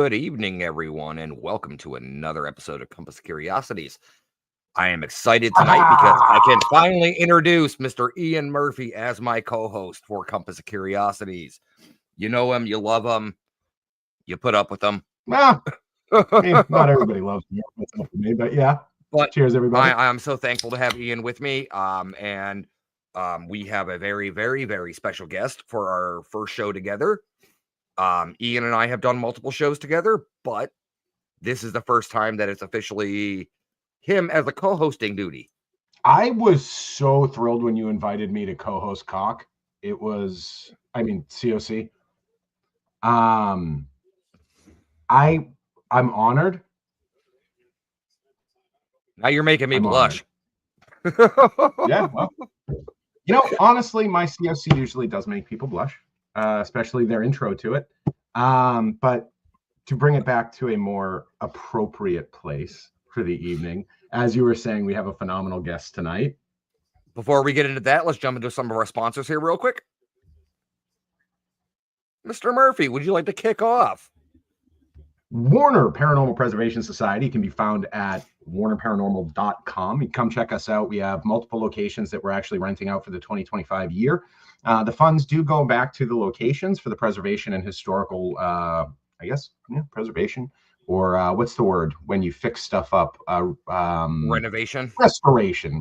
Good evening, everyone, and welcome to another episode of Compass Curiosities. I am excited tonight because I can finally introduce Mr. Ian Murphy as my co-host for Compass of Curiosities. You know him, you love him, you put up with him. Not everybody loves me, but yeah. But cheers, everybody. I'm so thankful to have Ian with me. And we have a very, very, very special guest for our first show together. Ian and I have done multiple shows together, but this is the first time that it's officially him as a co-hosting duty. I was so thrilled when you invited me to co-host COC. COC. I'm honored. Now you're making me blush. Yeah, well, honestly, my COC usually does make people blush, especially their intro to it. But to bring it back to a more appropriate place for the evening, as you were saying, we have a phenomenal guest tonight. Before we get into that, let's jump into some of our sponsors here real quick. Mr. Murphy, would you like to kick off? Warner Paranormal Preservation Society can be found at warnerparanormal.com. You come check us out. We have multiple locations that we're actually renting out for the 2025 year. The funds do go back to the locations for the preservation and historical, preservation, or what's the word when you fix stuff up? Renovation. Restoration,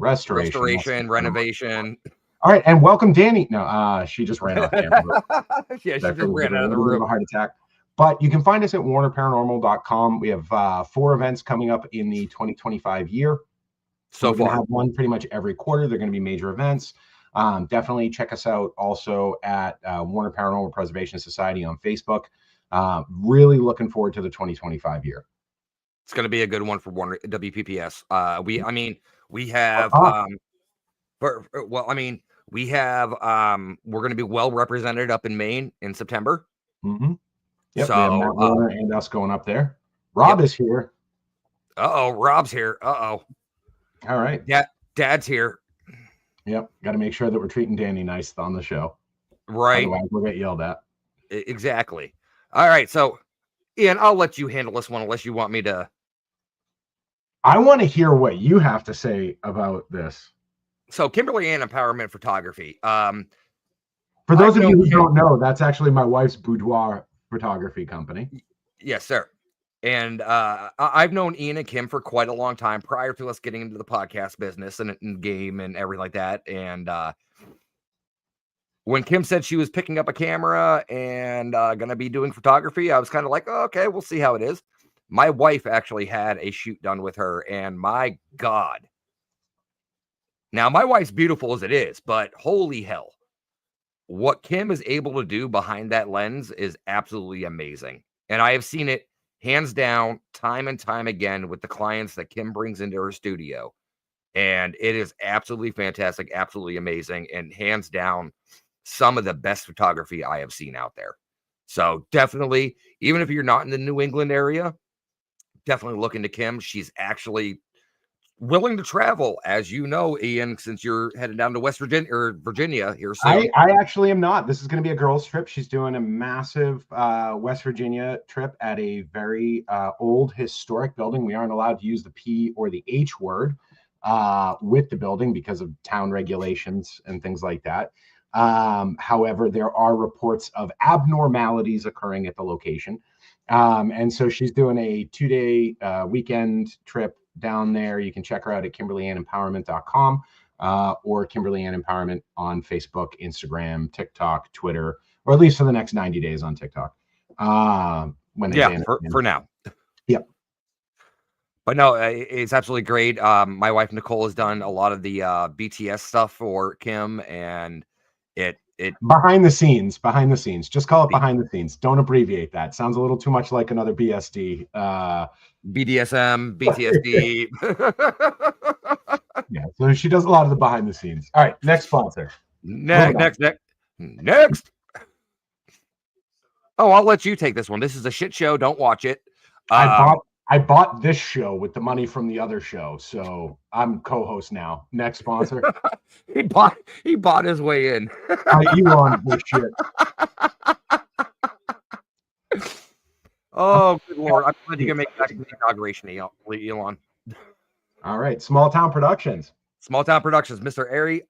renovation. All right, and welcome Dani. No, she just ran off camera. Yeah, she just ran out of the room. A heart attack. But you can find us at warnerparanormal.com. We have 4 events coming up in the 2025 year. We're going to have one pretty much every quarter. They're going to be major events. Definitely check us out also at Warner Paranormal Preservation Society on Facebook. Really looking forward to the 2025 year. It's going to be a good one for Warner WPPS. We're going to be well represented up in Maine in September. Mm-hmm. Yep, so, we have Matt Warner and us going up there. Rob is here. Rob's here. All right. Dad's here. Yep, got to make sure that we're treating Dani nice on the show. Right. Otherwise, we'll get yelled at. Exactly. All right, so, Ian, I'll let you handle this one unless you want me to. I want to hear what you have to say about this. So, Kimberly Ann Empowerment Photography. For those of you who don't know, that's actually my wife's boudoir photography company. Yes, sir. And I've known Ian and Kim for quite a long time prior to us getting into the podcast business and game and everything like that. And when Kim said she was picking up a camera and going to be doing photography, I was kind of like, oh, okay, we'll see how it is. My wife actually had a shoot done with her, and my God. Now, my wife's beautiful as it is, but holy hell. What Kim is able to do behind that lens is absolutely amazing. And I have seen it hands down time and time again with the clients that Kim brings into her studio. And it is absolutely fantastic, absolutely amazing, and hands down some of the best photography I have seen out there. So definitely, even if you're not in the New England area, definitely look into Kim. She's actually willing to travel, as you know, Ian, since you're headed down to West Virginia or Virginia here soon. I actually am not. This is going to be a girls' trip. She's doing a massive West Virginia trip at a very old historic building. We aren't allowed to use the P or the H word with the building because of town regulations and things like that. However, there are reports of abnormalities occurring at the location. And so she's doing a 2-day weekend trip down there. You can check her out at KimberlyAnnEmpowerment.com or Kimberly Ann Empowerment on Facebook, Instagram, TikTok, Twitter, or at least for the next 90 days on TikTok. For now. Yep. But no, it's absolutely great. My wife Nicole has done a lot of the BTS stuff for Kim, and it behind the scenes. Just call it behind the scenes. Don't abbreviate that. Sounds a little too much like another BSD. BDSM, BTSD. Yeah, so she does a lot of the behind the scenes. All right, next sponsor. Next. Oh, I'll let you take this one. This is a shit show. Don't watch it. I bought this show with the money from the other show, so I'm co-host now. Next sponsor. He bought his way in. You on this shit. Oh, good Lord. I'm glad you can make it back to the inauguration, Elon. All right, Small Town Productions. Small Town Productions, Mr.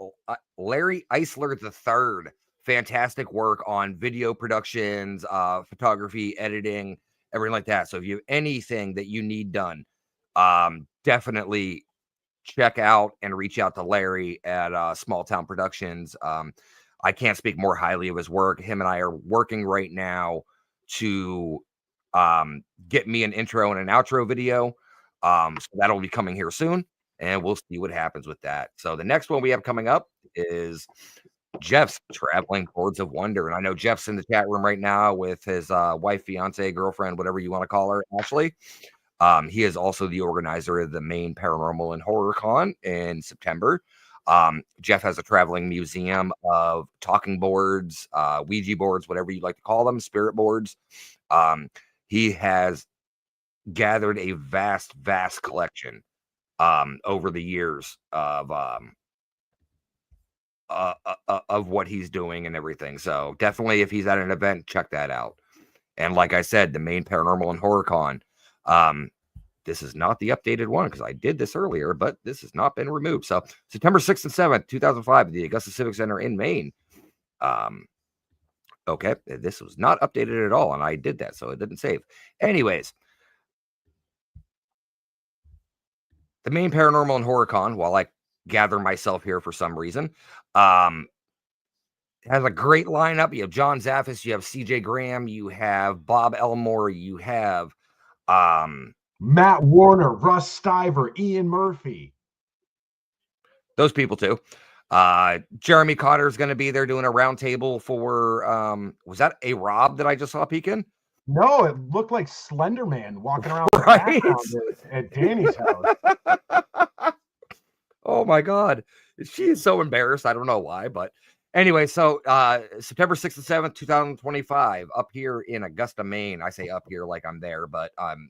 Larry Eisler III. Fantastic work on video productions, photography, editing, everything like that. So if you have anything that you need done, definitely check out and reach out to Larry at Small Town Productions. I can't speak more highly of his work. Him and I are working right now to get me an intro and an outro video. So that'll be coming here soon, and we'll see what happens with that. So the next one we have coming up is Jeff's Traveling Boards of Wonder. And I know Jeff's in the chat room right now with his wife, fiance, girlfriend, whatever you want to call her, Ashley. He is also the organizer of the Maine Paranormal and Horror Con in September. Jeff has a traveling museum of talking boards, Ouija boards, whatever you like to call them, spirit boards. He has gathered a vast collection over the years of what he's doing and everything. So definitely, if he's at an event, check that out. And like I said, the Maine Paranormal and Horror Con. This is not the updated one because I did this earlier, but this has not been removed. So September 6th and 7th, 2005, at the Augusta Civic Center in Maine. Okay, this was not updated at all, and I did that, so it didn't save. Anyways, the Maine Paranormal and Horror Con, while I gather myself here for some reason, has a great lineup. You have John Zaffis, you have CJ Graham, you have Bob Elmore, you have Matt Warner, Russ Stiver, Ian Murphy. Those people too. Jeremy Cotter is going to be there doing a roundtable for was that a Rob that I just saw peeking? No, it looked like Slender Man walking around right at Danny's house. Oh my God. She is so embarrassed. I don't know why, but anyway, so September 6th and 7th, 2025, up here in Augusta, Maine. I say up here like I'm there, but I'm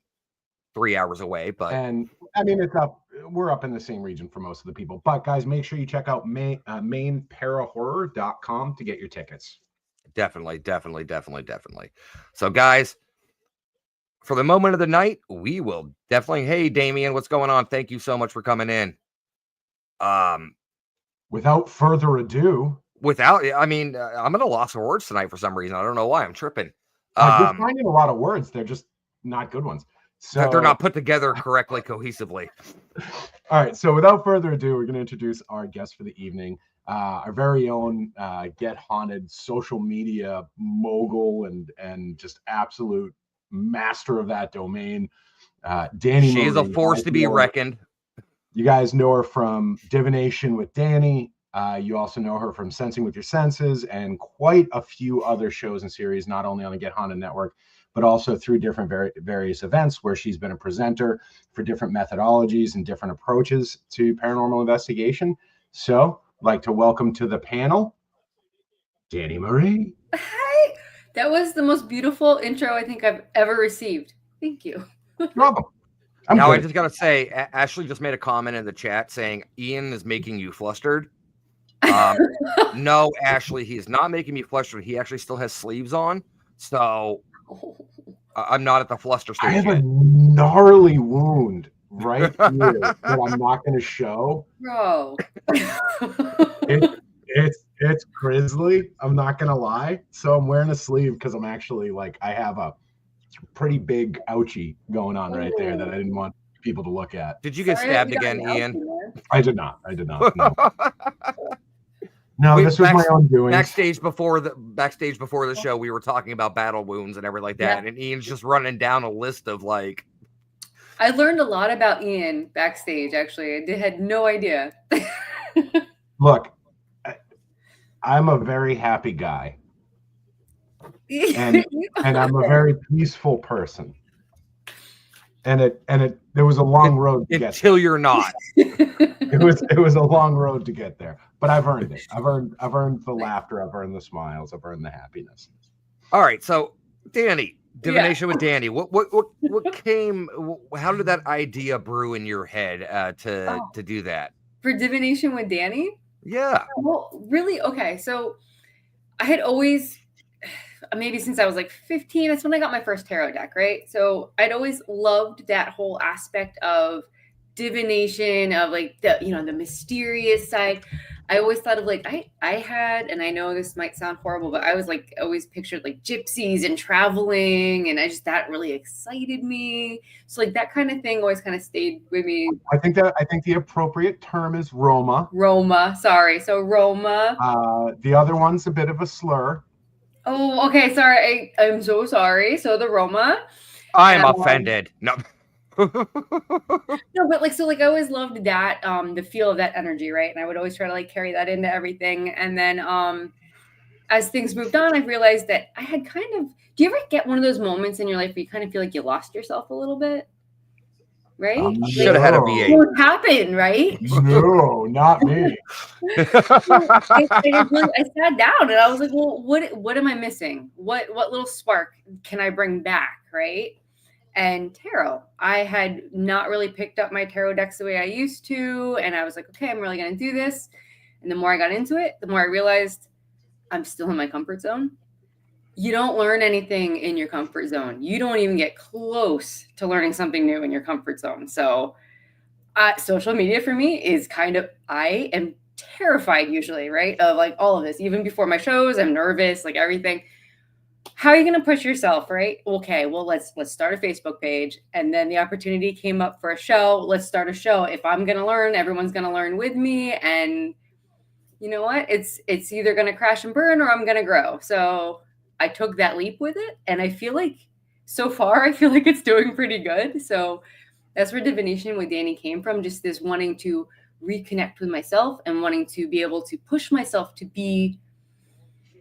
3 hours away. But and I mean, it's up. We're up in the same region for most of the people. But guys, make sure you check out mainparahorror.com to get your tickets. Definitely. So, guys, for the moment of the night, we will definitely. Hey, Damien, what's going on? Thank you so much for coming in. Without further ado, I mean, I'm at a loss of words tonight for some reason. I don't know why. I'm tripping. you're finding a lot of words. They're just not good ones. So they're not put together correctly, cohesively. All right. So without further ado, we're going to introduce our guest for the evening, our very own Get Haunted social media mogul and just absolute master of that domain, Dani. She is a force to be reckoned. You guys know her from Divination with Dani. You also know her from Sensing with Your Senses and quite a few other shows and series, not only on the Get Haunted Network, but also through different various events where she's been a presenter for different methodologies and different approaches to paranormal investigation. So I'd like to welcome to the panel, Dani Marie. Hi. That was the most beautiful intro I think I've ever received. Thank you. You're welcome. Now, I just got to say, Ashley just made a comment in the chat saying, Ian is making you flustered. No, Ashley, he's not making me flustered. He actually still has sleeves on. So I'm not at the fluster stage. I have a gnarly wound right here that I'm not going to show. Bro. It's grisly. I'm not going to lie. So I'm wearing a sleeve because I'm actually I have a pretty big ouchie going on right there that I didn't want people to look at. Did you get stabbed again, Ian? I did not. No. No, this was my own doing. Backstage before the show, we were talking about battle wounds and everything like that, and Ian's just running down a list of I learned a lot about Ian backstage. Actually, I had no idea. Look, I'm a very happy guy, and I'm a very peaceful person. And there was a long road to get until you're not. It was a long road to get there, but I've earned it. I've earned the laughter. I've earned the smiles. I've earned the happiness. All right, so Dani, Divination with Dani. What came? How did that idea brew in your head to do that? For Divination with Dani? Yeah. Well, really, okay. So I had always, maybe since I was like 15. That's when I got my first tarot deck, right? So I'd always loved that whole aspect of divination, of like the, you know, the mysterious side. I always thought of like I had, and I know this might sound horrible, but I was like always pictured like gypsies and traveling, and I just, that really excited me. So like that kind of thing always kind of stayed with me. I think the appropriate term is Roma. Roma, sorry. So Roma. The other one's a bit of a slur. Oh, okay. Sorry. I'm so sorry. So the Roma. I'm offended. No. No, but like, so like I always loved that, the feel of that energy, right? And I would always try to like carry that into everything. And then as things moved on, I realized that I had kind of, do you ever get one of those moments in your life where you kind of feel like you lost yourself a little bit? Right? Should have had a VA. What happened, right? No, not me. I sat down and I was like, well, what am I missing? What little spark can I bring back, right? And tarot. I had not really picked up my tarot decks the way I used to. And I was like, okay, I'm really going to do this. And the more I got into it, the more I realized I'm still in my comfort zone. You don't learn anything in your comfort zone. You don't even get close to learning something new in your comfort zone. So social media for me is kind of, I am terrified usually, right? Of like all of this, even before my shows, I'm nervous, like everything. How are you going to push yourself, right? Okay, well, let's start a Facebook page. And then the opportunity came up for a show. Let's start a show. If I'm going to learn, everyone's going to learn with me. And you know what? It's either going to crash and burn or I'm going to grow. So I took that leap with it. And I feel like so far, I feel like it's doing pretty good. So that's where Divination with Dani came from. Just this wanting to reconnect with myself and wanting to be able to push myself to be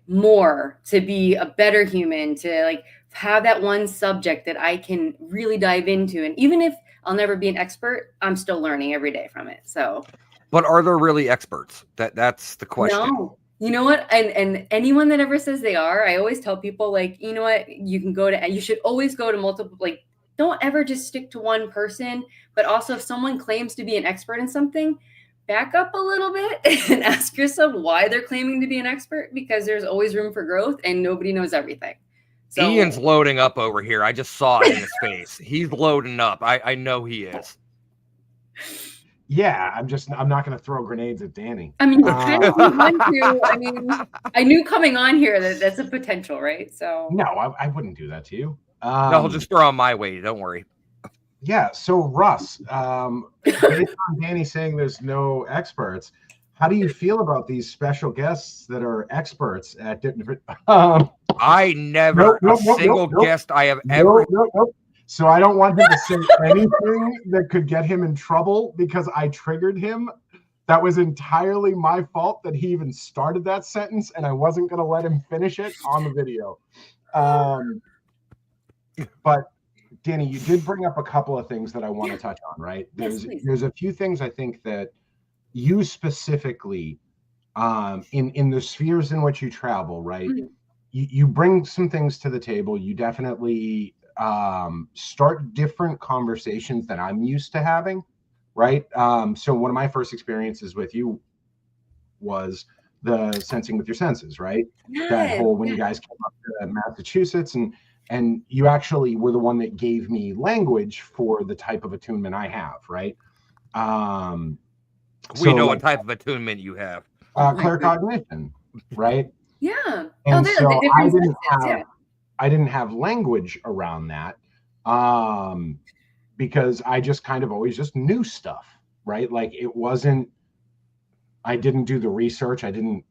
more, to be a better human, to like have that one subject that I can really dive into. And even if I'll never be an expert, I'm still learning every day from it. So, but are there really experts? That's the question. No. You know what? And anyone that ever says they are, I always tell people, like, you know what? You should always go to multiple, like, don't ever just stick to one person. But also, if someone claims to be an expert in something, back up a little bit and ask yourself why they're claiming to be an expert, because there's always room for growth and nobody knows everything. So, Ian's loading up over here. I just saw it in his face. He's loading up. I know he is. Yeah, I'm not going to throw grenades at Dani. I mean, you kind of want to. I mean, I knew coming on here that that's a potential, right? So no, I wouldn't do that to you. No, I'll just throw on my way. Don't worry. Yeah. So Russ, based on Dani saying there's no experts, how do you feel about these special guests that are experts at different? I never single guest I have ever. So I don't want him to say anything that could get him in trouble because I triggered him. That was entirely my fault that he even started that sentence, and I wasn't going to let him finish it on the video. But Dani, you did bring up a couple of things that I want to touch on, right? There's a few things I think that you specifically, in the spheres in which you travel, right? Mm-hmm. You bring some things to the table. You definitely start different conversations that I'm used to having, right? So one of my first experiences with you was the sensing with your senses, right? Yes. That whole, when you guys came up to Massachusetts, and you actually were the one that gave me language for the type of attunement I have, right? We know what type of attunement you have. Claircognition, right? Yeah. And so I didn't have language around that because I just kind of always just knew stuff, right? Like it wasn't, I didn't do the research. I didn't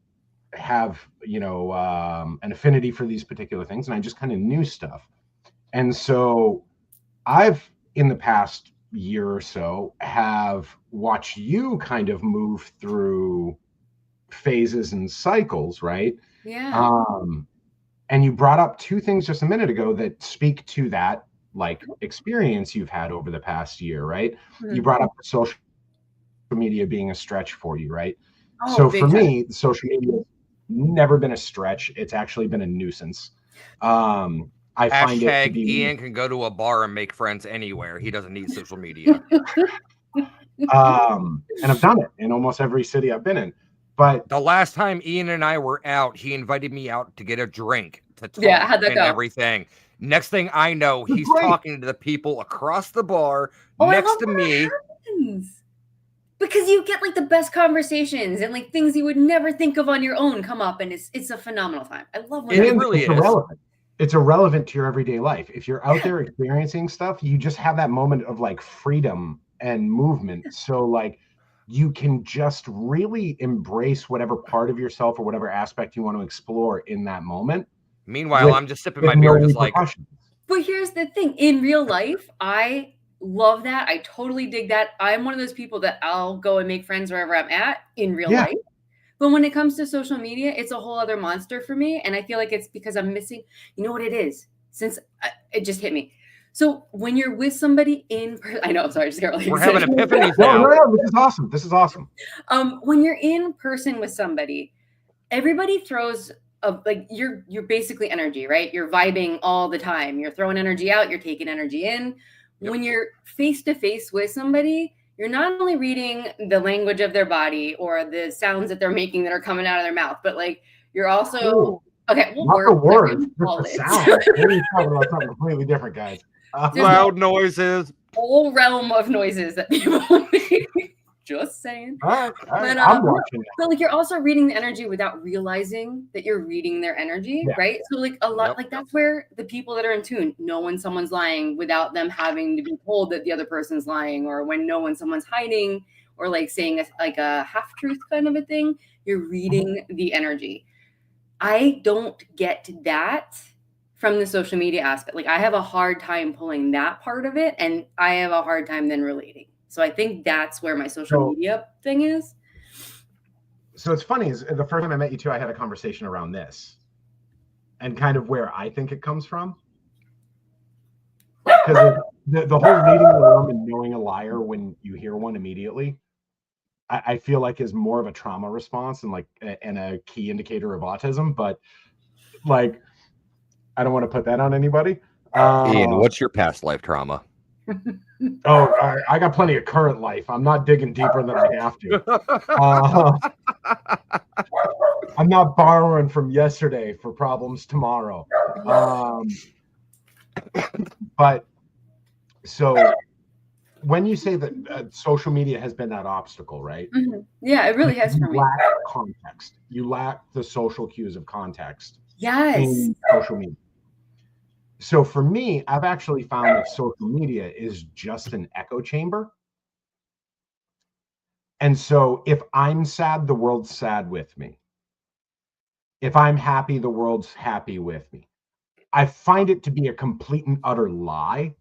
have, an affinity for these particular things. And I just kind of knew stuff. And so I've, in the past year or so, have watched you kind of move through phases and cycles, right? Yeah. And you brought up two things just a minute ago that speak to that, like, experience you've had over the past year, right? Mm-hmm. You brought up the social media being a stretch for you, right? Oh, so for me, the social media has never been a stretch. It's actually been a nuisance. I find it to be... Ian can go to a bar and make friends anywhere. He doesn't need social media. And I've done it in almost every city I've been in. But the last time Ian and I were out, he invited me out to get a drink to talk Yeah, how'd that and go? everything. Next thing I know, he's great. talking to the people across the bar Oh, I next love to when me. that happens. Because you get like the best conversations and like things you would never think of on your own come up, and it's a phenomenal time. I love when It that really it's is. irrelevant. It's irrelevant to your everyday life. If you're out there experiencing stuff, you just have that moment of like freedom and movement. So like you can just really embrace whatever part of yourself or whatever aspect you want to explore in that moment. Meanwhile, I'm just sipping my With no beer, just like, repercussions. But here's the thing, in real life, I love that. I totally dig that. I'm one of those people that I'll go and make friends wherever I'm at in real Yeah. life. But when it comes to social media, it's a whole other monster for me. And I feel like it's because I'm missing, you know what it is? It just hit me. So when you're with somebody in person, I know, sorry, I just got really we're having excited. epiphanies No, now. no, this is awesome. This is awesome. When you're in person with somebody, everybody throws like you're basically energy, right? You're vibing all the time. You're throwing energy out, you're taking energy in. Yep. When you're face to face with somebody, you're not only reading the language of their body or the sounds that they're making that are coming out of their mouth, but like you're also Cool. okay. Well, Not the words, just call the it. sound. We're talking about something completely different, guys. Loud noises. Whole realm of noises that people make. Just saying. All right, But, I'm watching that. but like you're also reading the energy without realizing that you're reading their energy, Yeah. right? So like a lot, Yep. like that's where the people that are in tune know when someone's lying without them having to be told that the other person's lying, or know when someone's hiding or like saying like a half truth kind of a thing. You're reading the energy. I don't get that from the social media aspect. Like I have a hard time pulling that part of it, and I have a hard time then relating. So I think that's where my social media thing is. So it's funny, is the first time I met you two, I had a conversation around this and kind of where I think it comes from. Because the whole reading the room and knowing a liar when you hear one immediately, I feel like is more of a trauma response and a key indicator of autism. But like, I don't want to put that on anybody. Ian, what's your past life trauma? I got plenty of current life. I'm not digging deeper than I have to. I'm not borrowing from yesterday for problems tomorrow. But so when you say that social media has been that obstacle, right? Mm-hmm. Yeah, it really has for me. You lack context. You lack the social cues of context. Yes. In social media. So for me, I've actually found that social media is just an echo chamber. And so if I'm sad, the world's sad with me. If I'm happy, the world's happy with me. I find it to be a complete and utter lie.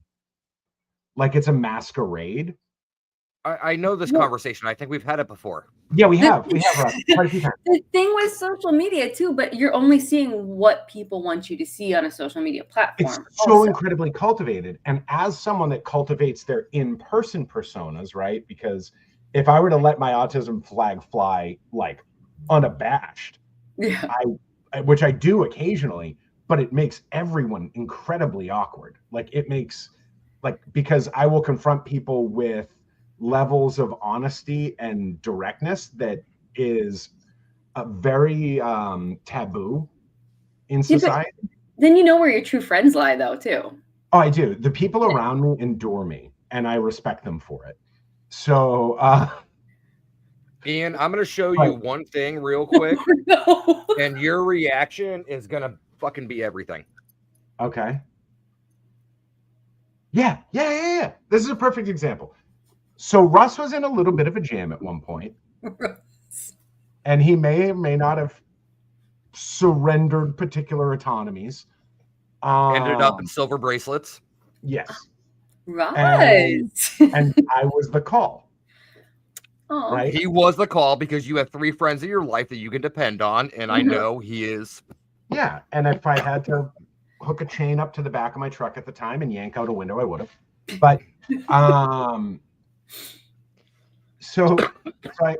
Like it's a masquerade. I know this conversation. I think we've had it before. Yeah, we have quite a few times. The thing with social media too, but you're only seeing what people want you to see on a social media platform. It's so incredibly cultivated. And as someone that cultivates their in-person personas, right? Because if I were to let my autism flag fly like unabashed, yeah, which I do occasionally, but it makes everyone incredibly awkward. Like it makes because I will confront people with levels of honesty and directness that is very taboo in society. Then you know where your true friends lie, though, too. Oh, I do. The people around me endure me, and I respect them for it. So, Ian, I'm going to show you one thing real quick, no. and your reaction is going to fucking be everything. Okay. Yeah. This is a perfect example. So Russ was in a little bit of a jam at one point, and he may or may not have surrendered particular autonomies. Ended up in silver bracelets. Yes. Right. And I was the call. Oh. Right. He was the call because you have 3 friends in your life that you can depend on, and I know he is. Yeah, and if I had to hook a chain up to the back of my truck at the time and yank out a window, I would have. But so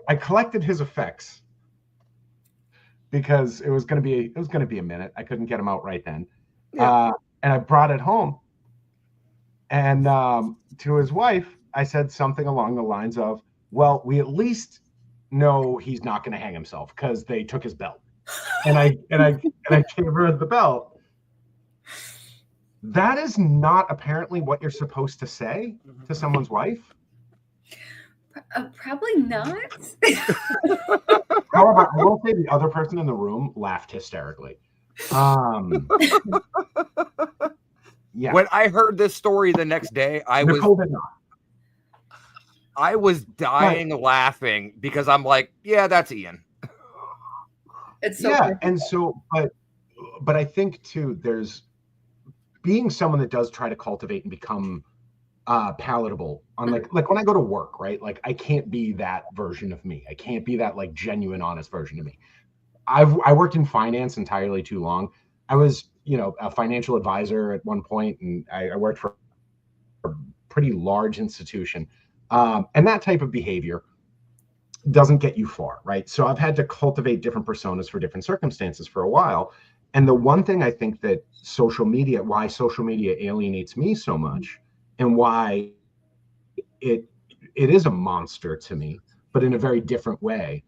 I collected his effects because it was going to be a minute. I couldn't get him out right then. Yeah. And I brought it home. And to his wife, I said something along the lines of, well, we at least no, he's not going to hang himself because they took his belt. And I gave her the belt. That is not apparently what you're supposed to say to someone's wife. Probably not. However, I will say the other person in the room laughed hysterically. Yeah. When I heard this story the next day, I was dying laughing because I'm like, yeah, that's Ian. It's so yeah, and so, but I think too, there's being someone that does try to cultivate and become palatable on like when I go to work, right? Like I can't be that version of me. I can't be that like genuine, honest version of me. I worked in finance entirely too long. I was, a financial advisor at one point, and I worked for a pretty large institution. And that type of behavior doesn't get you far, right? So I've had to cultivate different personas for different circumstances for a while. And the one thing I think that why social media alienates me so much, and why it is a monster to me, but in a very different way,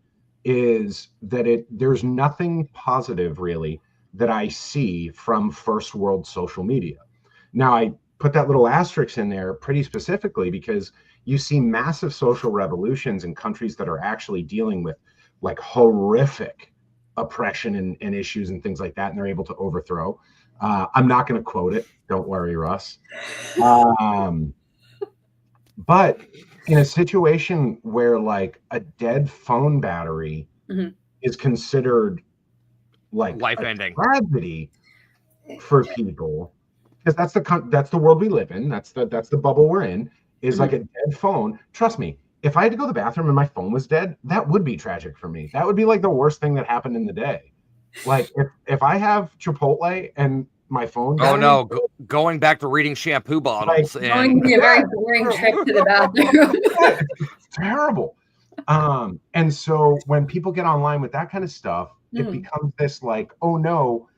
is that there's nothing positive really that I see from first world social media. Now, I put that little asterisk in there pretty specifically because you see massive social revolutions in countries that are actually dealing with like horrific oppression and issues and things like that, and they're able to overthrow. I'm not going to quote it. Don't worry, Russ. But in a situation where like a dead phone battery is considered like life-ending tragedy for people, because that's the world we live in. That's the bubble we're in. Is like a dead phone. Trust me, if I had to go to the bathroom and my phone was dead, that would be tragic for me. That would be like the worst thing that happened in the day. Like if I have Chipotle and my phone. Oh no, going back to reading shampoo bottles. Like, going to be a very boring trip to the bathroom. It's terrible. And so when people get online with that kind of stuff, it becomes this like, oh no,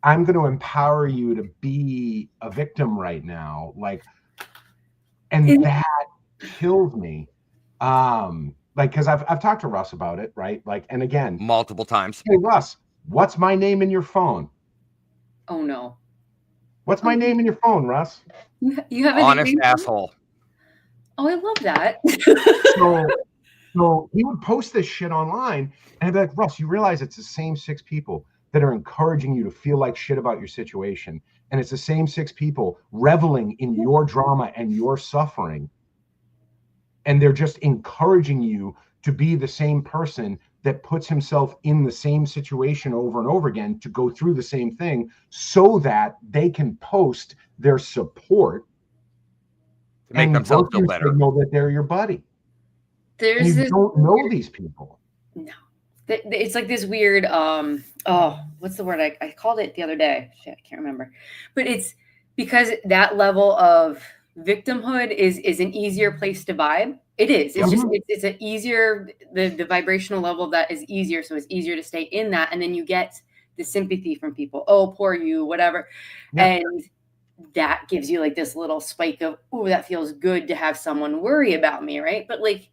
I'm going to empower you to be a victim right now. Like, and that kills me. Like, because I've talked to Russ about it, right? Like, and again, multiple times. Hey Russ, what's my name in your phone? Oh no. What's my name in your phone, Russ? You have an honest asshole. Oh, I love that. So he would post this shit online, and I'd be like, Russ, you realize it's the same 6 people that are encouraging you to feel like shit about your situation. And it's the same 6 people reveling in your drama and your suffering. And they're just encouraging you to be the same person that puts himself in the same situation over and over again to go through the same thing so that they can post their support to make themselves feel better. Know that they're your buddy. You don't know these people. No. It's like this weird, what's the word? I called it the other day. Shit, I can't remember. But it's because that level of victimhood is an easier place to vibe. It is. It's just it's an easier, the vibrational level of that is easier. So it's easier to stay in that. And then you get the sympathy from people. Oh, poor you, whatever. Yeah. And that gives you like this little spike of, oh, that feels good to have someone worry about me, right? But like,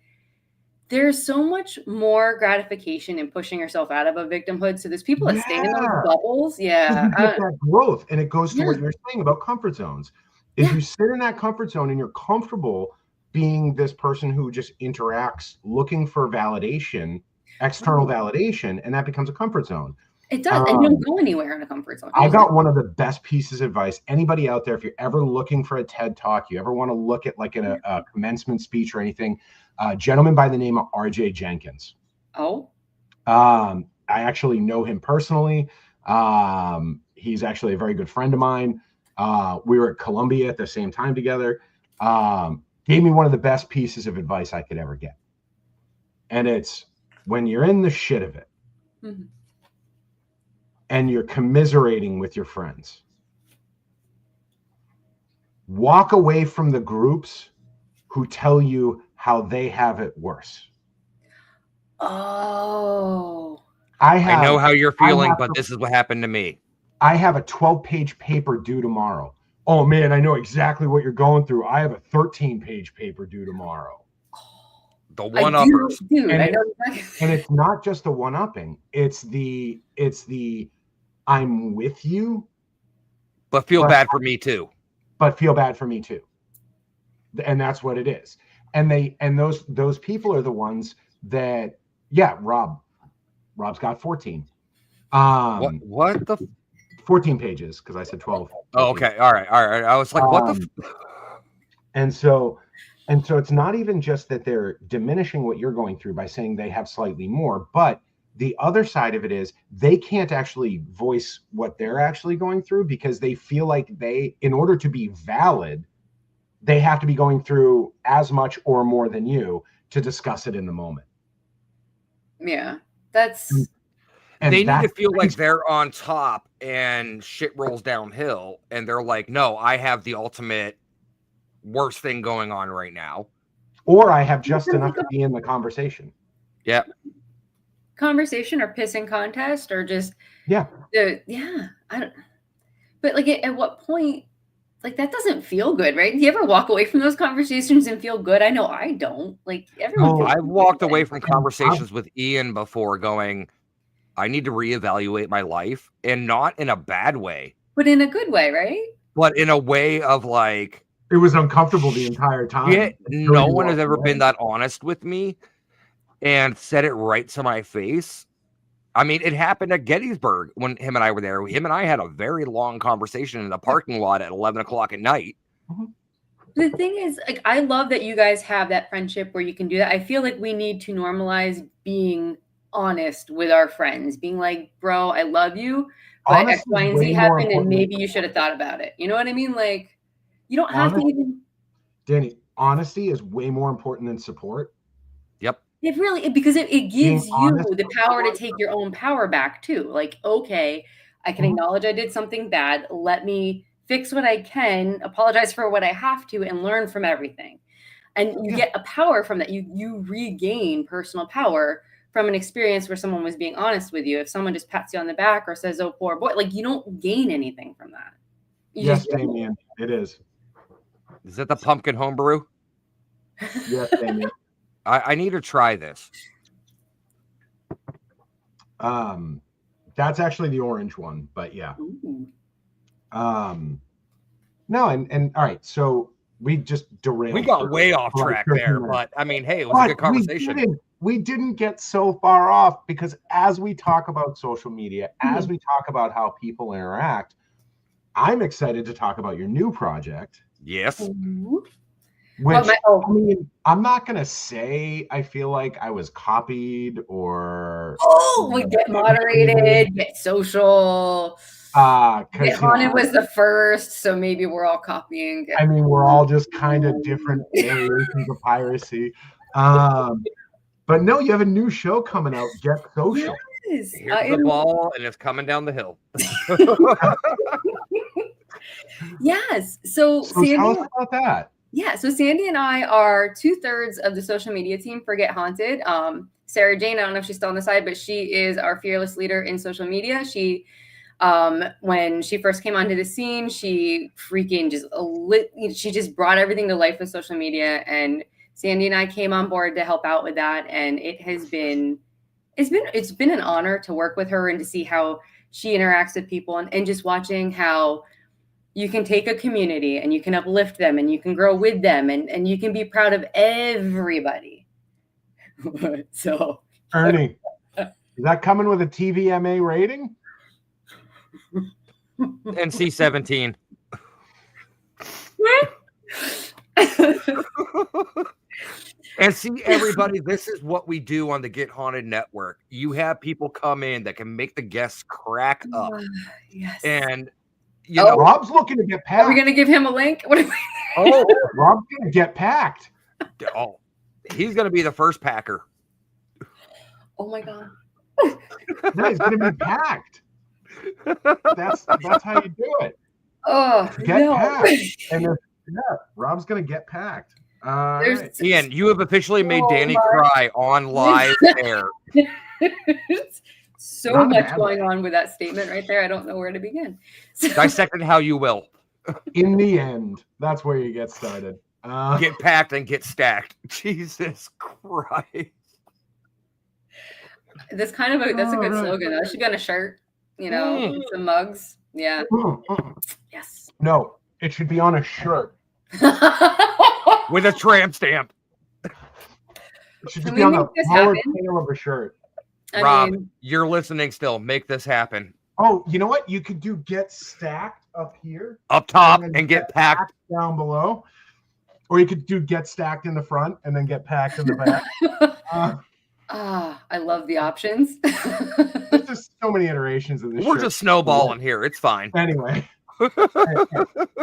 there's so much more gratification in pushing yourself out of a victimhood. So there's people that stay in those bubbles. Yeah. You get that growth. And it goes to what you're saying about comfort zones. If you sit in that comfort zone and you're comfortable being this person who just interacts looking for validation, external validation, and that becomes a comfort zone. It does. And you don't go anywhere in a comfort zone. I got one of the best pieces of advice. Anybody out there, if you're ever looking for a TED Talk, you ever want to look at like a commencement speech or anything, a gentleman by the name of RJ Jenkins. Oh. I actually know him personally. He's actually a very good friend of mine. We were at Columbia at the same time together. Gave me one of the best pieces of advice I could ever get. And it's when you're in the shit of it and you're commiserating with your friends, walk away from the groups who tell you how they have it worse. Oh. I know how you're feeling, but this is what happened to me. I have a 12-page paper due tomorrow. Oh man, I know exactly what you're going through. I have a 13-page paper due tomorrow. The one-uppers. Dude, And I know exactly. And it's not just the one-upping. It's the I'm with you, But feel bad for me too. but feel bad for me too. And that's what it is. And those people are the ones that, yeah, Rob's got 14. What the 14 pages, because I said 12. Oh, okay. All right. I was like, what the and so it's not even just that they're diminishing what you're going through by saying they have slightly more, but the other side of it is they can't actually voice what they're actually going through because they feel like in order to be valid, they have to be going through as much or more than you to discuss it in the moment. Yeah, that's. And they need to feel like they're on top and shit rolls downhill. And they're like, no, I have the ultimate worst thing going on right now. Or I have just enough to be in the conversation. Yeah. Conversation or pissing contest or just. Yeah. I don't. But like, at what point? Like, that doesn't feel good, right? Do you ever walk away from those conversations and feel good? I know I don't. Like, everyone. I've walked away from conversations with Ian before going, I need to reevaluate my life, and not in a bad way. But in a good way, right? But in a way of like... It was uncomfortable the entire time. No one has ever been that honest with me and said it right to my face. I mean, it happened at Gettysburg when him and I were there. Him and I had a very long conversation in the parking lot at 11 o'clock at night. The thing is, like, I love that you guys have that friendship where you can do that. I feel like we need to normalize being honest with our friends, being like, bro, I love you, but Honestly, X, Y, and Z happened, and maybe you should have thought about it. You know what I mean? Like, you don't have to even. Danny, honesty is way more important than support. Yep. It really, because it gives you the power to take your own power back too. Like, okay, I can acknowledge I did something bad. Let me fix what I can, apologize for what I have to, and learn from everything. And you get a power from that. You regain personal power from an experience where someone was being honest with you. If someone just pats you on the back or says, oh, poor boy, like, you don't gain anything from that. Yes, Damien, it is. Is that the pumpkin homebrew? Yes, Damien. I need to try this. That's actually the orange one, but yeah. Ooh. No, and all right, so we just derailed. We got way off track there, but I mean, hey, it was a good conversation. We didn't get so far off because as we talk about social media, as we talk about how people interact, I'm excited to talk about your new project. Yes. Which, I mean, I'm not going to say I feel like I was copied or... we get moderated, get social. Get Haunted was the first, so maybe we're all copying. I mean, we're all just kind of different variations of piracy. But no, you have a new show coming out, Get Social. Yes. Here's the ball, and it's coming down the hill. Yes. So Sandy, tell us about that. Yeah. So Sandy and I are 2/3 of the social media team for Get Haunted. Sarah Jane, I don't know if she's still on the side, but she is our fearless leader in social media. She, when she first came onto the scene, she freaking she just brought everything to life with social media. And Sandy and I came on board to help out with that. And it's been an honor to work with her and to see how she interacts with people and just watching how you can take a community and you can uplift them and you can grow with them and you can be proud of everybody. So, Ernie, is that coming with a TVMA rating? NC-17. And see, everybody, this is what we do on the Get Haunted Network. You have people come in that can make the guests crack up. Yes. And you know, Rob's looking to get packed. Are we going to give him a link? What Rob's going to get packed. Oh, he's going to be the first packer. Oh my God. No, he's going to be packed. That's how you do it. Oh, get packed. And Rob's going to get packed. Right. Ian, you have officially made Dani cry on live air. So not much going on with that statement right there. I don't know where to begin. Dissect it how you will. In the end, that's where you get started. Get packed and get stacked. Jesus Christ. That's a good slogan. That should be on a shirt, some mugs. Yeah. Yes. No, it should be on a shirt. With a tramp stamp. It should just be on the lower tail of a shirt. Rob, you're listening still. Make this happen. Oh, you know what? You could do get stacked up here. Up top and get packed down below. Or you could do get stacked in the front and then get packed in the back. I love the options. There's just so many iterations of this. We're just snowballing here. It's fine. Anyway.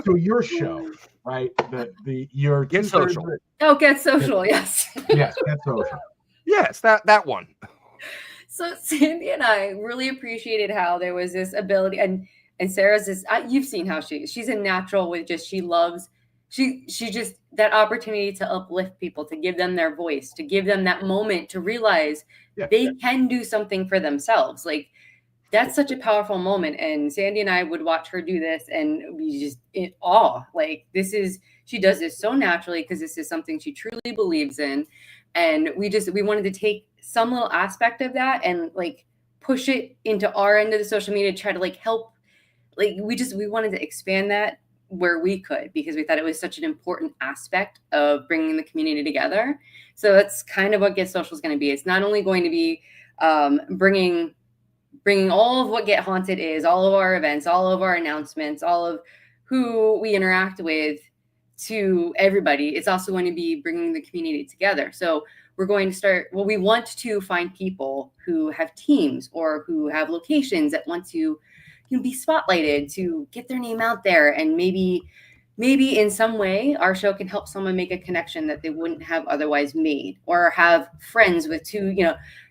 So your show, right? Your Get Social. Get Social, yes. Yes, Get Social. Yes, that one. So Sandy and I really appreciated how there was this ability, and Sarah's this. You've seen how she's a natural with just she just that opportunity to uplift people, to give them their voice, to give them that moment to realize they can do something for themselves. Like that's such a powerful moment. And Sandy and I would watch her do this and we just in awe. Like she does this so naturally because this is something she truly believes in. And we wanted to take some little aspect of that and like push it into our end of the social media, try to like help. Like we wanted to expand that where we could, because we thought it was such an important aspect of bringing the community together. So that's kind of what Get Social is going to be. It's not only going to be bringing all of what Get Haunted is, all of our events, all of our announcements, all of who we interact with to everybody. It's also going to be bringing the community together. So we're going to we want to find people who have teams or who have locations that want to be spotlighted, to get their name out there, and maybe in some way our show can help someone make a connection that they wouldn't have otherwise made, or have friends with two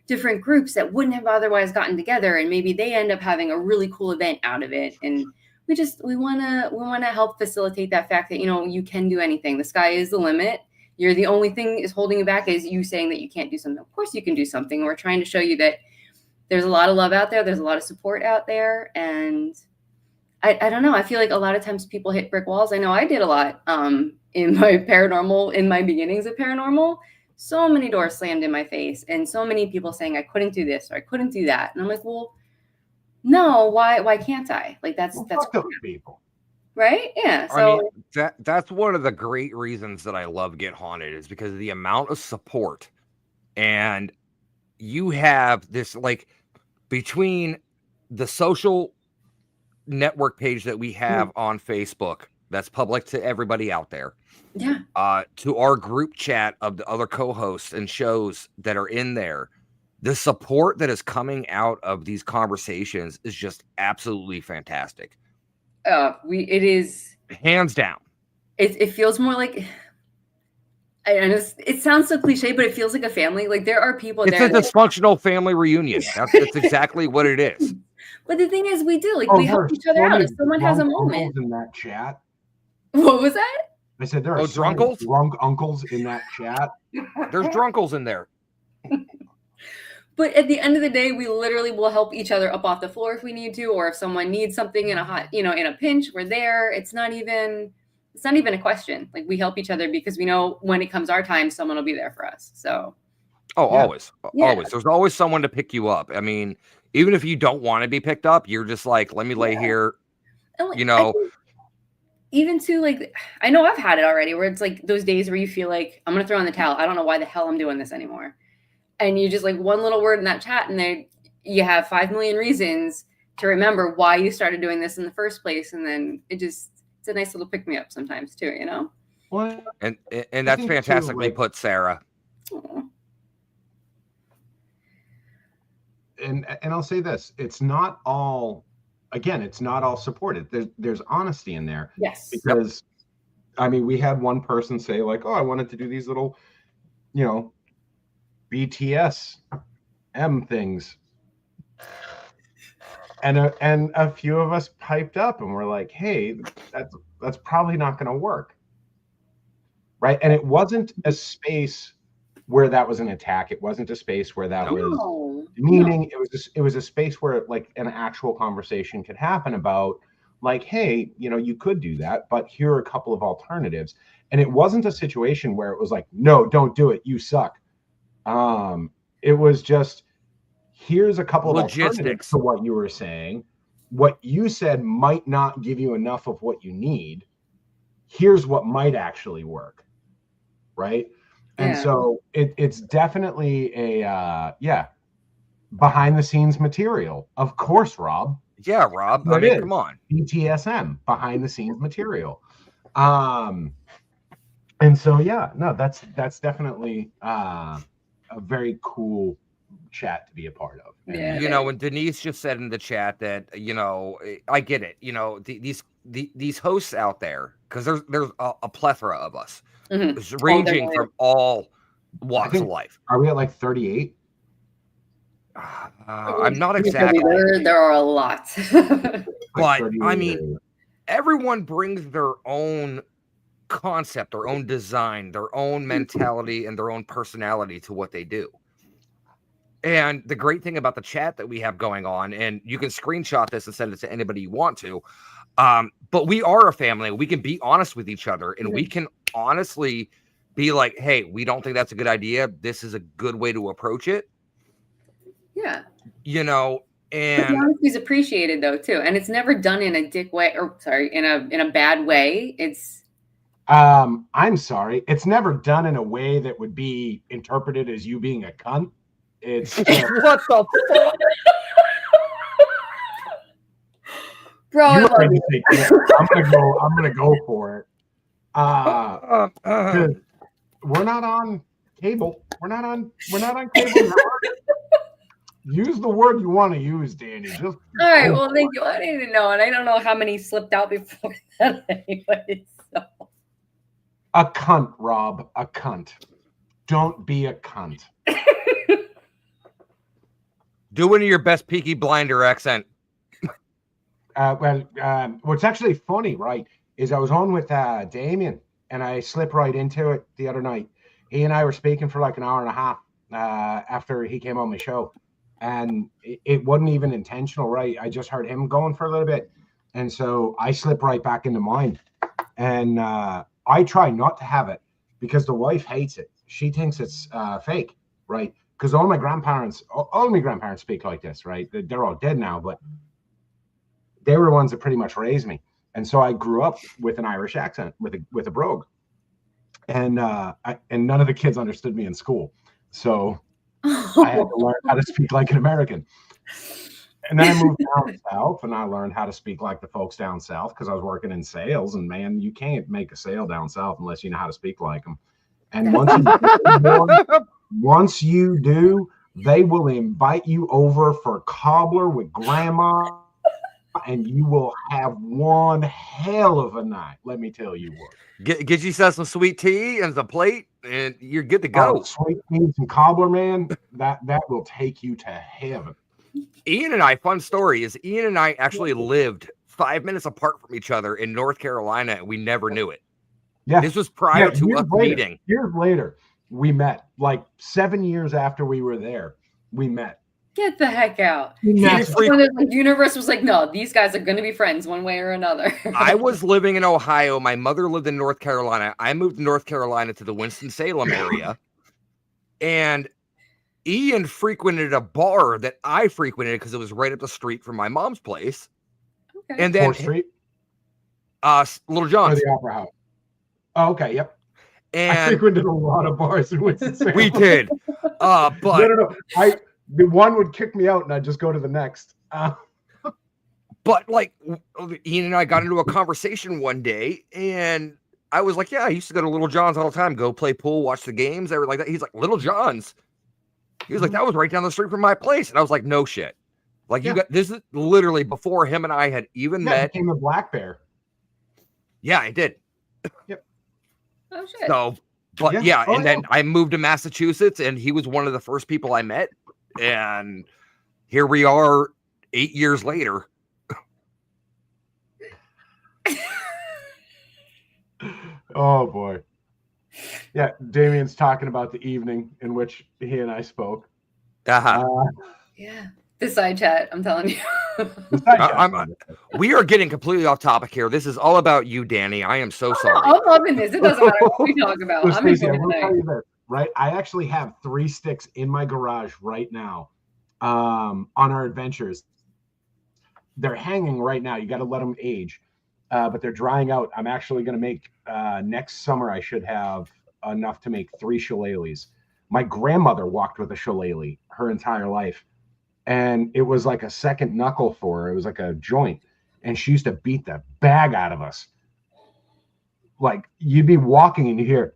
different groups that wouldn't have otherwise gotten together, and maybe they end up having a really cool event out of it. And we want to help facilitate that fact that you can do anything. The sky is the limit. You're the only thing is holding you back is you saying that you can't do something. Of course you can do something. We're trying to show you that there's a lot of love out there. There's a lot of support out there. And I don't know. I feel like a lot of times people hit brick walls. I know I did a lot in my beginnings of paranormal. So many doors slammed in my face and so many people saying I couldn't do this or I couldn't do that. And I'm like, well, no, why can't I? Like that's people. Right? Yeah. So I mean, that's one of the great reasons that I love Get Haunted is because of the amount of support. And you have this, like, between the social network page that we have on Facebook that's public to everybody out there, to our group chat of the other co-hosts and shows that are in there, the support that is coming out of these conversations is just absolutely fantastic. It is hands down. It feels more like, I know it sounds so cliche, but it feels like a family. Like there are people there. It's a dysfunctional family reunion. That's exactly what it is. But the thing is, we do we help each other out. If someone has a moment in that chat. What was that? I said there are drunkles? Drunk uncles in that chat. There's drunkles in there. But at the end of the day, we literally will help each other up off the floor if we need to, or if someone needs something in a hot, in a pinch, we're there. It's not even a question. Like we help each other because we know when it comes our time, someone will be there for us. So. Always. There's always someone to pick you up. I mean, even if you don't want to be picked up, you're just like, let me lay here, Even to like, I know I've had it already where it's like those days where you feel like I'm going to throw in the towel. I don't know why the hell I'm doing this anymore. And you just like one little word in that chat and you have 5 million reasons to remember why you started doing this in the first place. And then it's a nice little pick me up sometimes too, Well, and that's fantastically put, Sarah. Aww. And I'll say this, it's not all supported. There's honesty in there. Yes. Because I mean, we had one person say like, oh, I wanted to do these little, BTS things. And a few of us piped up and we're like, hey, that's probably not going to work. Right. And it wasn't a space where that was an attack. It wasn't a space where that was demeaning. No. It was a space where like an actual conversation could happen about like, hey, you could do that, but here are a couple of alternatives. And it wasn't a situation where it was like, no, don't do it, you suck. It was just, here's a couple of alternatives Logistics. to what you were saying. What you said might not give you enough of what you need. Here's what might actually work. Right. And so it's definitely a, behind the scenes material. Of course, Rob. Yeah, Rob. I mean, come on. BTSM, behind the scenes material. And so, that's definitely a very cool chat to be a part of. Yeah, and Denise just said in the chat that, I get it. These hosts out there, because there's a plethora of us, ranging from all walks of life. Are we at like 38? I'm not exactly. There are a lot. But I mean, everyone brings their own concept, their own design, their own mentality, and their own personality to what they do. And the great thing about the chat that we have going on, and you can screenshot this and send it to anybody you want to, but we are a family. We can be honest with each other, and we can honestly be like, hey, we don't think that's a good idea. This is a good way to approach it. Yeah. And honesty's appreciated though too, and it's never done in a dick way, or sorry, in a bad way. It's I'm sorry, it's never done in a way that would be interpreted as you being a cunt. It's what the fuck? Bro, I'm gonna go for it. We're not on cable. We're not on cable. Use the word you want to use, Danny. Just all right. Well, thank you. I didn't know, and I don't know how many slipped out before that anyway. So. A cunt, Rob. A cunt. Don't be a cunt. Do one of your best Peaky Blinder accent. What's actually funny, right, is I was on with Damien, and I slipped right into it the other night. He and I were speaking for like an hour and a half after he came on my show. And it wasn't even intentional, right? I just heard him going for a little bit. And so I slip right back into mine. And I try not to have it because the wife hates it. She thinks it's fake, right? Because all my grandparents speak like this, right? They're all dead now, but they were the ones that pretty much raised me. And so I grew up with an Irish accent, with a brogue. And and none of the kids understood me in school. So I had to learn how to speak like an American. And then I moved down south, and I learned how to speak like the folks down south because I was working in sales. And man, you can't make a sale down south unless you know how to speak like them. And once you do, they will invite you over for cobbler with grandma, and you will have one hell of a night. Let me tell you what. Get yourself some sweet tea and some plate, and you're good to go. Sweet tea and some cobbler, man. That will take you to heaven. Ian and I, fun story is Ian and I actually lived 5 minutes apart from each other in North Carolina, and we never knew it. Yeah, this was prior to us meeting. Years later, we met. Like 7 years after we were there, we met. Get the heck out. The universe was like, no, these guys are going to be friends one way or another. I was living in Ohio. My mother lived in North Carolina. I moved to North Carolina to the Winston-Salem area. And Ian frequented a bar that I frequented because it was right up the street from my mom's place. Okay. And then 4th Street? Little John's. Or the Opera House. Oh, okay, yep. And I frequented a lot of bars in Winston-Salem. We did. But no. The one would kick me out, and I'd just go to the next. But like Ian and I got into a conversation one day, and I was like, "Yeah, I used to go to Little John's all the time, go play pool, watch the games, everything like that." He's like, "Little John's." He was like, "That was right down the street from my place," and I was like, "No shit." Like you got this is literally before him and I had even met. It became a Black Bear. Yeah, I did. Yep. Oh shit. So, but and then I moved to Massachusetts, and he was one of the first people I met. And here we are 8 years later. Oh, boy. Yeah, Damien's talking about the evening in which he and I spoke. Yeah. This side chat, I'm telling you. The side chat's we are getting completely off topic here. This is all about you, Dani. I am so sorry. I'm loving this. It doesn't matter what we talk about. So, I'm Stacey, I enjoying will the tell night. you this, right? I actually have 3 sticks in my garage right now on our adventures. They're hanging right now. You got to let them age, but they're drying out. I'm actually going to make next summer. I should have enough to make 3 shillelaghs. My grandmother walked with a shillelagh her entire life, and it was like a second knuckle for her. It was like a joint, and she used to beat the bag out of us. Like, you'd be walking and you hear,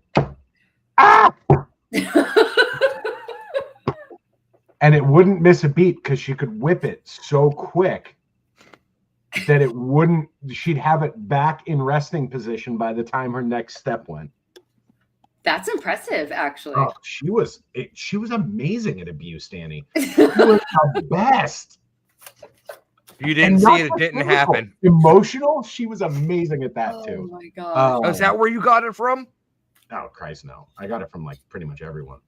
ah! And it wouldn't miss a beat because she could whip it so quick that it wouldn't, she'd have it back in resting position by the time her next step went. That's impressive, actually. Oh, she was amazing at abuse, Dani. She was the best. If you didn't see it, it didn't happen. Emotional, she was amazing at that too. Oh my god. Is that where you got it from? Oh Christ, no. I got it from like pretty much everyone.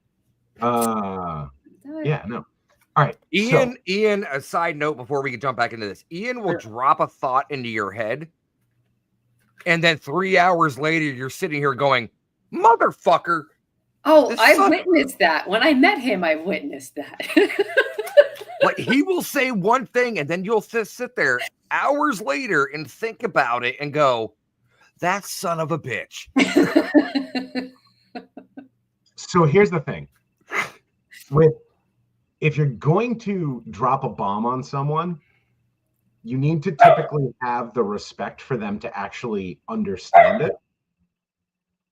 Yeah, no. All right. Ian, a side note before we can jump back into this. Ian will drop a thought into your head, and then 3 hours later, you're sitting here going, motherfucker. Oh, I've witnessed that. When I met him, I witnessed that. Like, he will say one thing, and then you'll sit there hours later and think about it and go, that son of a bitch. So here's the thing. If you're going to drop a bomb on someone, you need to typically have the respect for them to actually understand it.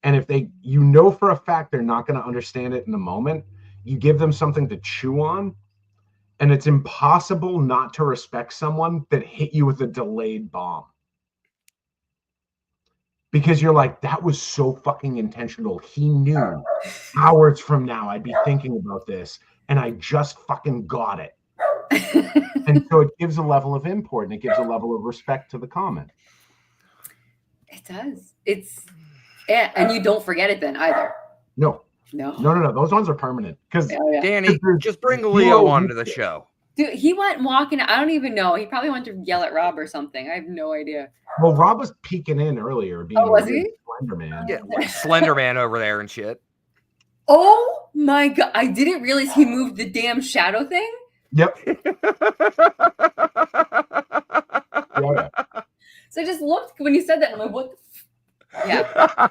And if you know for a fact they're not going to understand it in the moment, you give them something to chew on. And it's impossible not to respect someone that hit you with a delayed bomb. Because you're like, that was so fucking intentional. He knew hours from now I'd be thinking about this, and I just fucking got it. And so it gives a level of import, and it gives a level of respect to the comment. It does. And you don't forget it then either. No. Those ones are permanent. Because Dani, just bring Leo onto the show. Dude, he went walking. I don't even know. He probably went to yell at Rob or something. I have no idea. Well, Rob was peeking in earlier. Was he? Slender Man. Yeah, like Slender Man over there and shit. Oh my god! I didn't realize he moved the damn shadow thing. Yep. So I just looked when you said that. And I'm like, what? Yeah.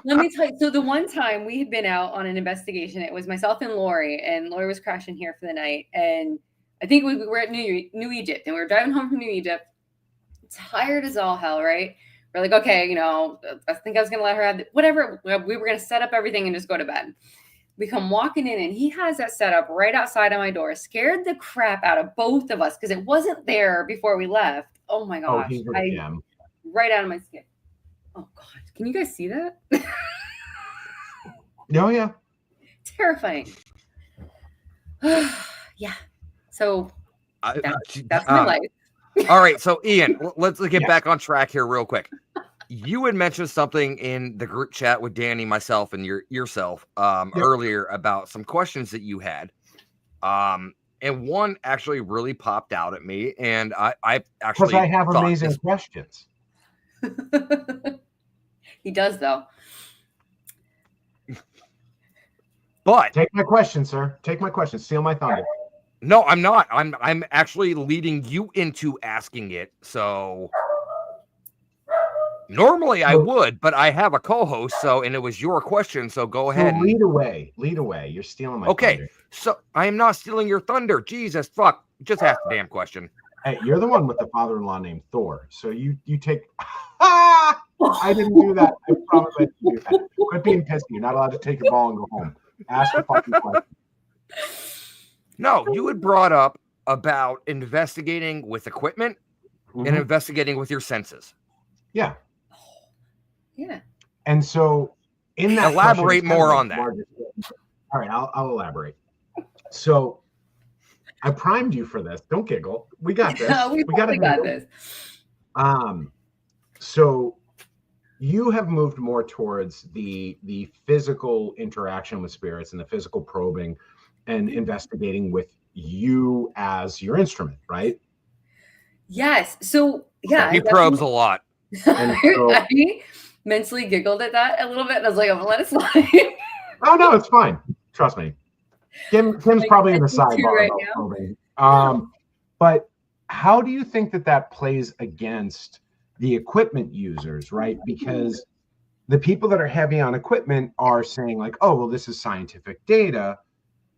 Let me tell you. So the one time we had been out on an investigation, it was myself and Lori was crashing here for the night. And I think we were at New Egypt, and we were driving home from New Egypt, tired as all hell, right? We're like, okay, I think I was going to let her have whatever. We were going to set up everything and just go to bed. We come walking in, and he has that set up right outside of my door. Scared the crap out of both of us because it wasn't there before we left. Oh my gosh. Right out of my skin. Oh God. Can you guys see that? Oh, yeah. Terrifying. Yeah. So that's my life. All right. So Ian, let's get back on track here real quick. You had mentioned something in the group chat with Dani, myself, and yourself earlier about some questions that you had. And one actually really popped out at me, and I actually, because I have amazing questions. He does, though. But take my question, sir. Take my question. Steal my thunder. No, I'm not. I'm actually leading you into asking it. So normally I would, but I have a co-host, and it was your question. So go ahead. So lead away. Lead away. You're stealing my thunder. So I am not stealing your thunder. Jesus fuck. Just ask the damn question. Hey, you're the one with the father-in-law named Thor. So you take. I didn't do that. I promise I didn't do that. Quit being pissy. You're not allowed to take your ball and go home. Ask the fucking question. No, you had brought up about investigating with equipment and investigating with your senses. Yeah. Yeah. And so in that elaborate more on that. All right, I'll elaborate. So I primed you for this. Don't giggle. We got this. We got this. So you have moved more towards the physical interaction with spirits and the physical probing and investigating with you as your instrument, right? Yes. So yeah, He probes a lot. And so, I mentally giggled at that a little bit. And I was like, I'm gonna let it slide. oh no, it's fine. Trust me. Tim's Like, probably in I the do too sidebar right about now. probing. But how do you think that plays against the equipment users, right? Because the people that are heavy on equipment are saying like, oh, well, this is scientific data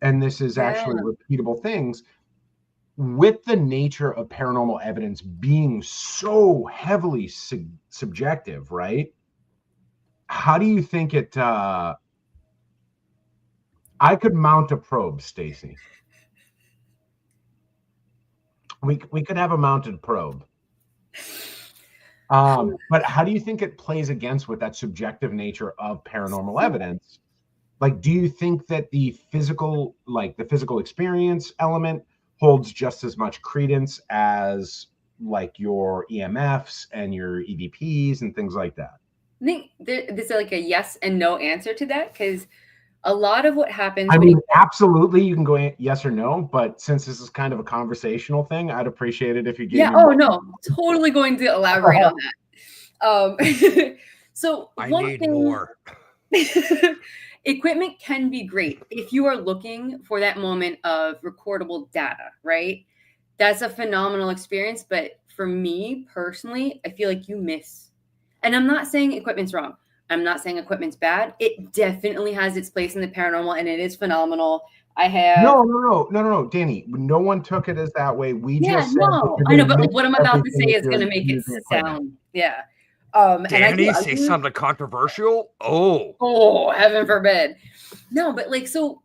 and this is actually Yeah. repeatable things. With the nature of paranormal evidence being so heavily subjective, right? How do you think it I could mount a probe, Stacy. We could have a mounted probe. But how do you think it plays against with that subjective nature of paranormal evidence? Like, do you think that the physical experience element holds just as much credence as like your EMFs and your EVPs and things like that? I think there's like a yes and no answer to that, because a lot of what happens I when mean, you absolutely, you can go yes or no, but since this is kind of a conversational thing, I'd appreciate it if you gave me oh more. no, totally going to elaborate on that. So I one need thing, more. equipment can be great if you are looking for that moment of recordable data, right? That's a phenomenal experience. But for me personally, I feel like you miss. And I'm not saying equipment's wrong. I'm not saying equipment's bad. It definitely has its place in the paranormal, and it is phenomenal. I have. No, Danny. No one took it as that way. We Yeah, just said that no, you're I know, going to but miss like what I'm about to everything say if is you're going to make it using equipment. sound, yeah. And I Danny, do, say something controversial. Oh, heaven forbid. No, but like, so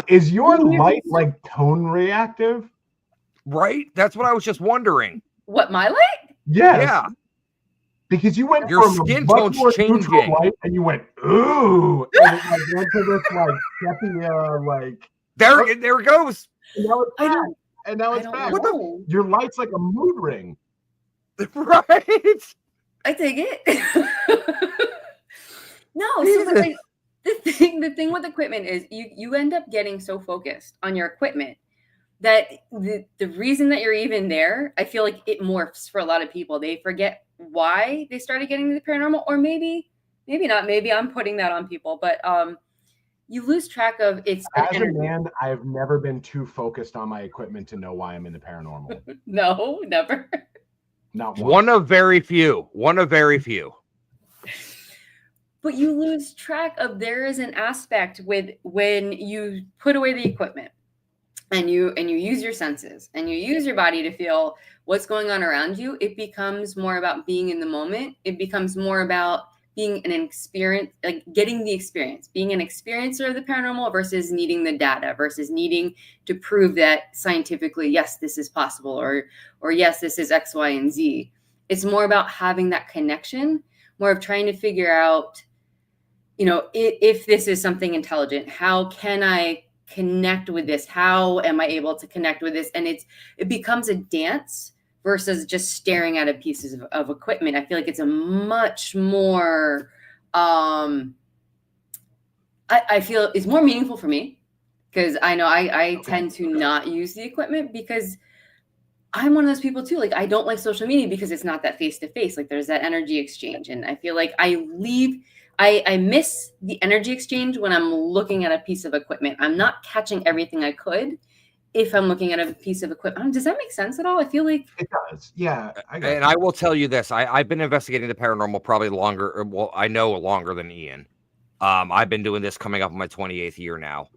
Is your when you're- light like tone reactive? right? That's what I was just wondering. what, my light? Yes. Yeah. Because you went Your from skin a much tone's more neutral changing. light and you went, ooh, and it like went to this like sepia, like There it goes. and now it's I back. don't, And now I it's don't back. know. Your light's like a mood ring. Right. I take it. No, so Jesus. but like the thing with equipment is you end up getting so focused on your equipment that the reason that you're even there, I feel like it morphs for a lot of people. They forget why they started getting into the paranormal, or maybe not. Maybe I'm putting that on people, but you lose track of it's an As a energy. man, I have never been too focused on my equipment to know why I'm in the paranormal. No, never. Not One of very few. One of very few. But you lose track of there is an aspect with when you put away the equipment and you use your senses and you use your body to feel what's going on around you. It becomes more about being in the moment. It becomes more about being an experience, like getting the experience, being an experiencer of the paranormal versus needing the data, versus needing to prove that scientifically, yes, this is possible, or yes, this is X, Y, and Z. It's more about having that connection, more of trying to figure out, if this is something intelligent, how can I connect with this? How am I able to connect with this? And it becomes a dance versus just staring at a piece of equipment. I feel like it's a much more, I feel it's more meaningful for me, because I know I tend to not use the equipment because I'm one of those people too. Like, I don't like social media because it's not that face-to-face. Like, there's that energy exchange. And I feel like I miss the energy exchange when I'm looking at a piece of equipment. I'm not catching everything I could if I'm looking at a piece of equipment. Does that make sense at all? I feel like it does. Yeah. I will tell you this. I've been investigating the paranormal probably longer. Well, I know longer than Ian. I've been doing this coming up on my 28th year now.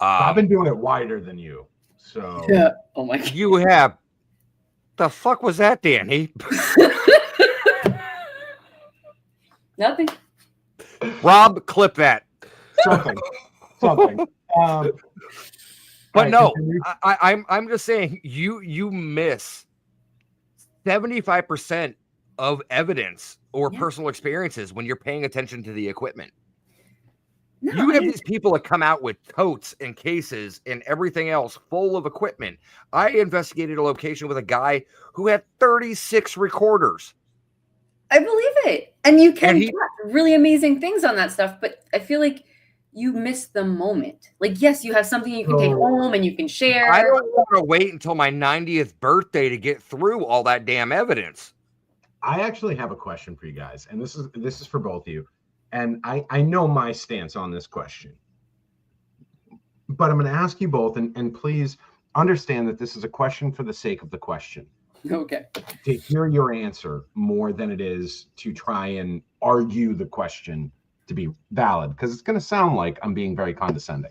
I've been doing it wider than you. So yeah. Oh my God. You have. The fuck was that, Danny? Nothing. Rob, clip that. something. But no, I'm just saying you miss 75% of evidence or personal experiences when you're paying attention to the equipment. No, you have these people that come out with totes and cases and everything else full of equipment. I investigated a location with a guy who had 36 recorders. I believe it. And you can get really amazing things on that stuff. But I feel like you miss the moment. Like, yes, you have something you can take home and you can share. I don't want to wait until my 90th birthday to get through all that damn evidence. I actually have a question for you guys, and this is for both of you. And I know my stance on this question, but I'm going to ask you both, and please understand that this is a question for the sake of the question. Okay. To hear your answer more than it is to try and argue the question to be valid, because it's going to sound like I'm being very condescending.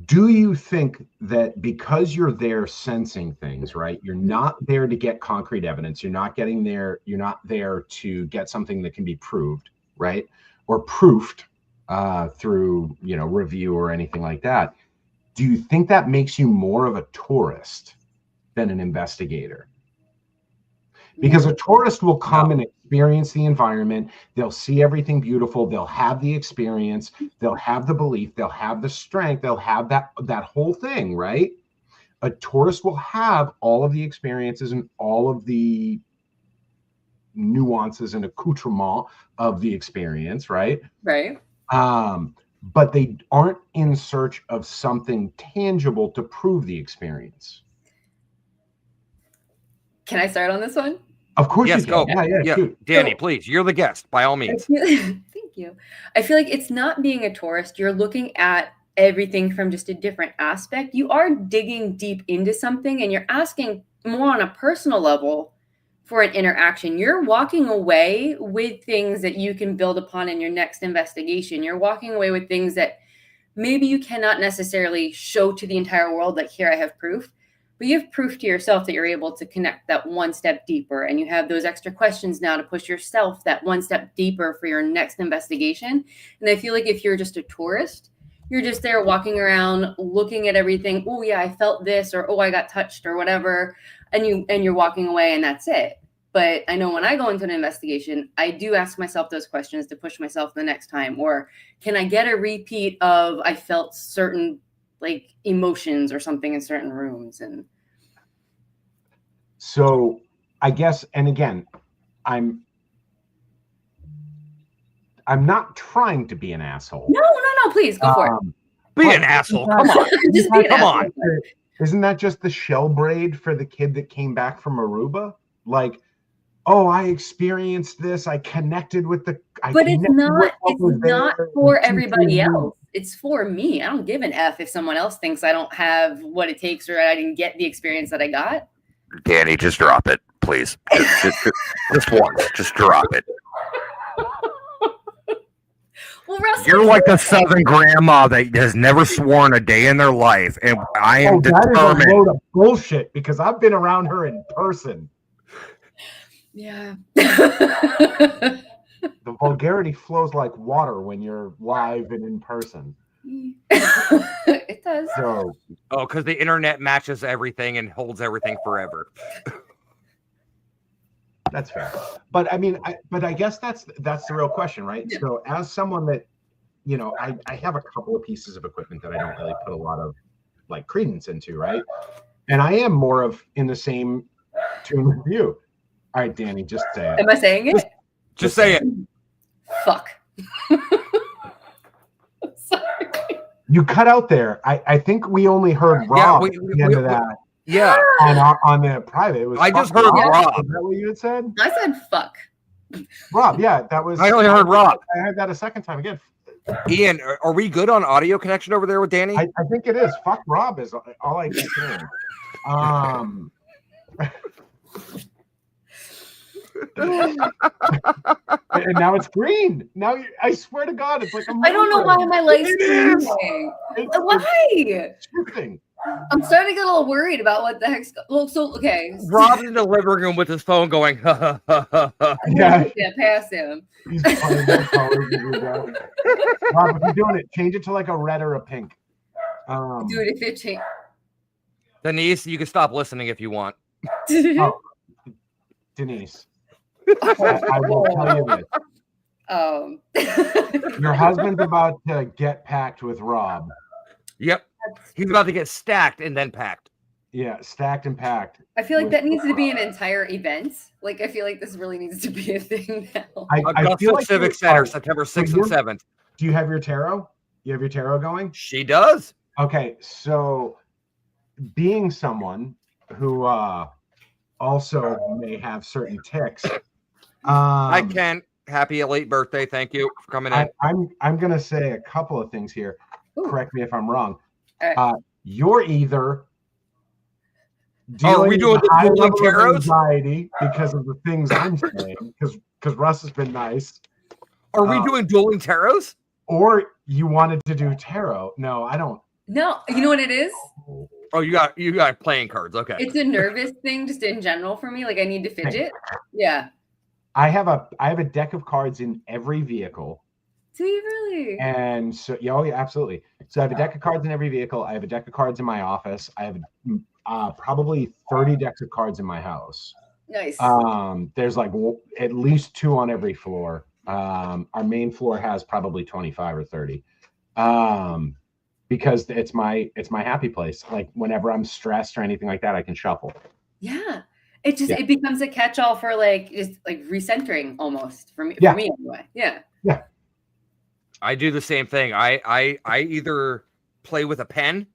Do you think that because you're there sensing things, right? You're not there to get concrete evidence. You're not there to get something that can be proved, right? Or proofed through, review or anything like that. Do you think that makes you more of a tourist than an investigator? Because a tourist will come and experience the environment. They'll see everything beautiful. They'll have the experience. They'll have the belief. They'll have the strength. They'll have that whole thing, right? A tourist will have all of the experiences and all of the nuances and accoutrement of the experience, right? Right. But they aren't in search of something tangible to prove the experience. Can I start on this one? Of course yes, you can. Go. Yeah. Shoot. Dani, please, you're the guest, by all means. Thank you. I feel like it's not being a tourist. You're looking at everything from just a different aspect. You are digging deep into something and you're asking more on a personal level for an interaction. You're walking away with things that you can build upon in your next investigation. You're walking away with things that maybe you cannot necessarily show to the entire world, like, here, I have proof. But you have proof to yourself that you're able to connect that one step deeper. And you have those extra questions now to push yourself that one step deeper for your next investigation. And I feel like if you're just a tourist, you're just there walking around, looking at everything. Oh, yeah, I felt this, or, oh, I got touched, or whatever. And you're walking away and that's it. But I know when I go into an investigation, I do ask myself those questions to push myself the next time. Or can I get a repeat of I felt certain like emotions or something in certain rooms? And so I guess, and again, I'm not trying to be an asshole. No, please go for it. Be an asshole. Come on. Just be an Come asshole. on. Isn't that just the shell braid for the kid that came back from Aruba? Like, oh, I experienced this. I connected with the. But it's not for everybody else. It's for me. I don't give an F if someone else thinks I don't have what it takes or I didn't get the experience that I got. Dani, just drop it, please. Just once. Just drop it. Well, Russell, you're like the Southern grandma that has never sworn a day in their life, and I am determined. That is a load of bullshit because I've been around her in person. Yeah. The vulgarity flows like water when you're live and in person. It does. So, because the internet matches everything and holds everything forever. That's fair. But I mean, I guess that's the real question, right? Yeah. So as someone that, I have a couple of pieces of equipment that I don't really put a lot of like credence into, right? And I am more of in the same tune with you. All right, Dani, just say it. Am I saying it? Just say it. Fuck. Sorry. You cut out there. I think we only heard Rob at the end of that. Yeah. On the private. It was I just heard Rob. Is that what you had said? I said fuck. Rob, yeah, that was. I only heard Rob. I heard that a second time again. Ian, are we good on audio connection over there with Dani? I think it is. Fuck Rob is all I keep saying. And now it's green. Now I swear to God, it's like I don't know why my legs moving. Why? Shifting. I'm starting to get a little worried about what the heck's. Well, so okay. Rob's in the living room with his phone going. Yeah, past him. He's playing more colors than you guys. Rob, if you're doing it, change it to like a red or a pink. Do it if it change. Denise, you can stop listening if you want. Oh, Denise, I will tell you this. Your husband's about to get packed with Rob. Yep. He's about to get stacked and then packed. Yeah, stacked and packed. I feel like that needs to be an entire event. Like, I feel like this really needs to be a thing now. I Augusta feel like Civic Center, September 6th and 7th. Do you have your tarot? You have your tarot going? She does. Okay, so being someone who also may have certain tics. I can. Happy late birthday. Thank you for coming in. I'm going to say a couple of things here. Ooh. Correct me if I'm wrong. Right. You're either Are we doing the dueling tarots? Anxiety because of the things I'm saying, because Russ has been nice. Are we doing dueling tarots? Or you wanted to do tarot? No, I don't. No, you know what it is? Oh, you got playing cards. Okay. It's a nervous thing, just in general for me. Like, I need to fidget. Yeah. I have a deck of cards in every vehicle. Do you really? And so, yeah, absolutely. So I have a deck of cards in every vehicle. I have a deck of cards in my office. I have probably 30 decks of cards in my house. Nice. There's like at least 2 on every floor. Our main floor has probably 25 or 30. Because it's my happy place. Like whenever I'm stressed or anything like that, I can shuffle. Yeah. It becomes a catch-all for like just like recentering almost for me. Yeah. For me anyway. Yeah. Yeah. I do the same thing. I either play with a pen.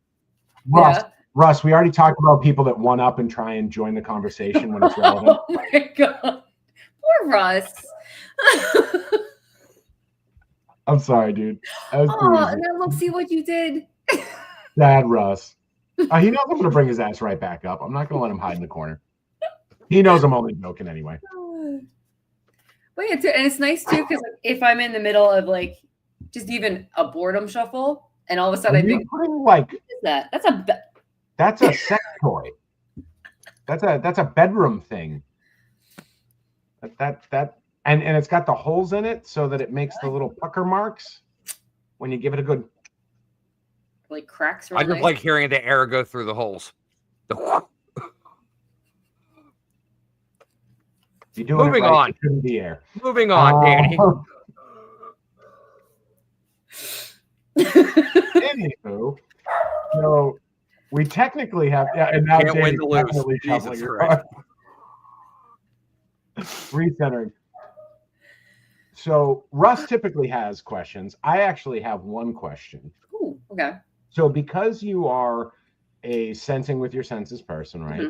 Russ, we already talked about people that one up and try and join the conversation when it's relevant. Oh my God. Poor Russ. I'm sorry, dude. Oh, now look, see what you did. Sad Russ. He knows I'm going to bring his ass right back up. I'm not going to let him hide in the corner. He knows I'm only joking anyway. But yeah, and it's nice too because like, if I'm in the middle of like just even a boredom shuffle, and all of a sudden I think, like, what is that? That's a sex toy. That's a bedroom thing. And it's got the holes in it so that it makes the little pucker marks when you give it a good. Like cracks. I just like hearing the air go through the holes. Moving on. The air. Moving on, Danny. Anywho, so we technically have. Yeah, and now can't win to lose. Jesus Christ. Recentering. So Russ typically has questions. I actually have one question. Ooh, okay. So because you are a sensing with your senses person, right?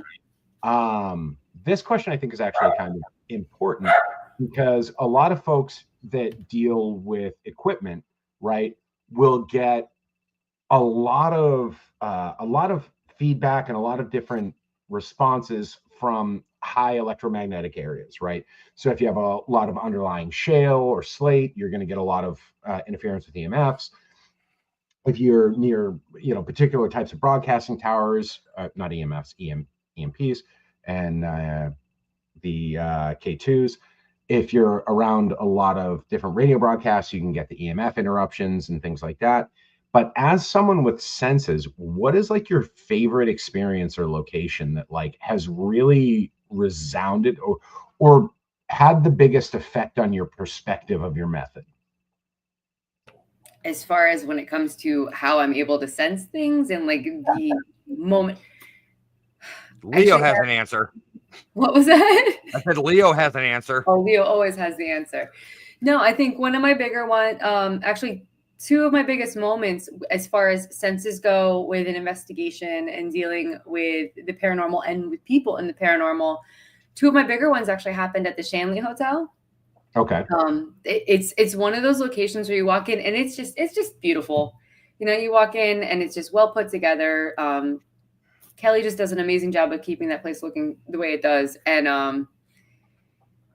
Mm-hmm. This question I think is actually kind of important because a lot of folks that deal with equipment, right, will get a lot of feedback and a lot of different responses from high electromagnetic areas, right? So if you have a lot of underlying shale or slate, you're going to get a lot of interference with EMFs. If you're near, particular types of broadcasting towers, not EMFs, EMPs, and the K2s. If you're around a lot of different radio broadcasts, you can get the EMF interruptions and things like that. But as someone with senses, what is like your favorite experience or location that like has really resounded or had the biggest effect on your perspective of your method? As far as when it comes to how I'm able to sense things and like the moment. Leo has an answer. What was that? I said Leo has an answer. Oh, Leo always has the answer. No, I think one of my bigger actually 2 of my biggest moments as far as senses go with an investigation and dealing with the paranormal and with people in the paranormal. 2 of my bigger ones actually happened at the Shanley Hotel. Okay. It's one of those locations where you walk in and it's just beautiful. You walk in and it's just well put together. Kelly just does an amazing job of keeping that place looking the way it does. And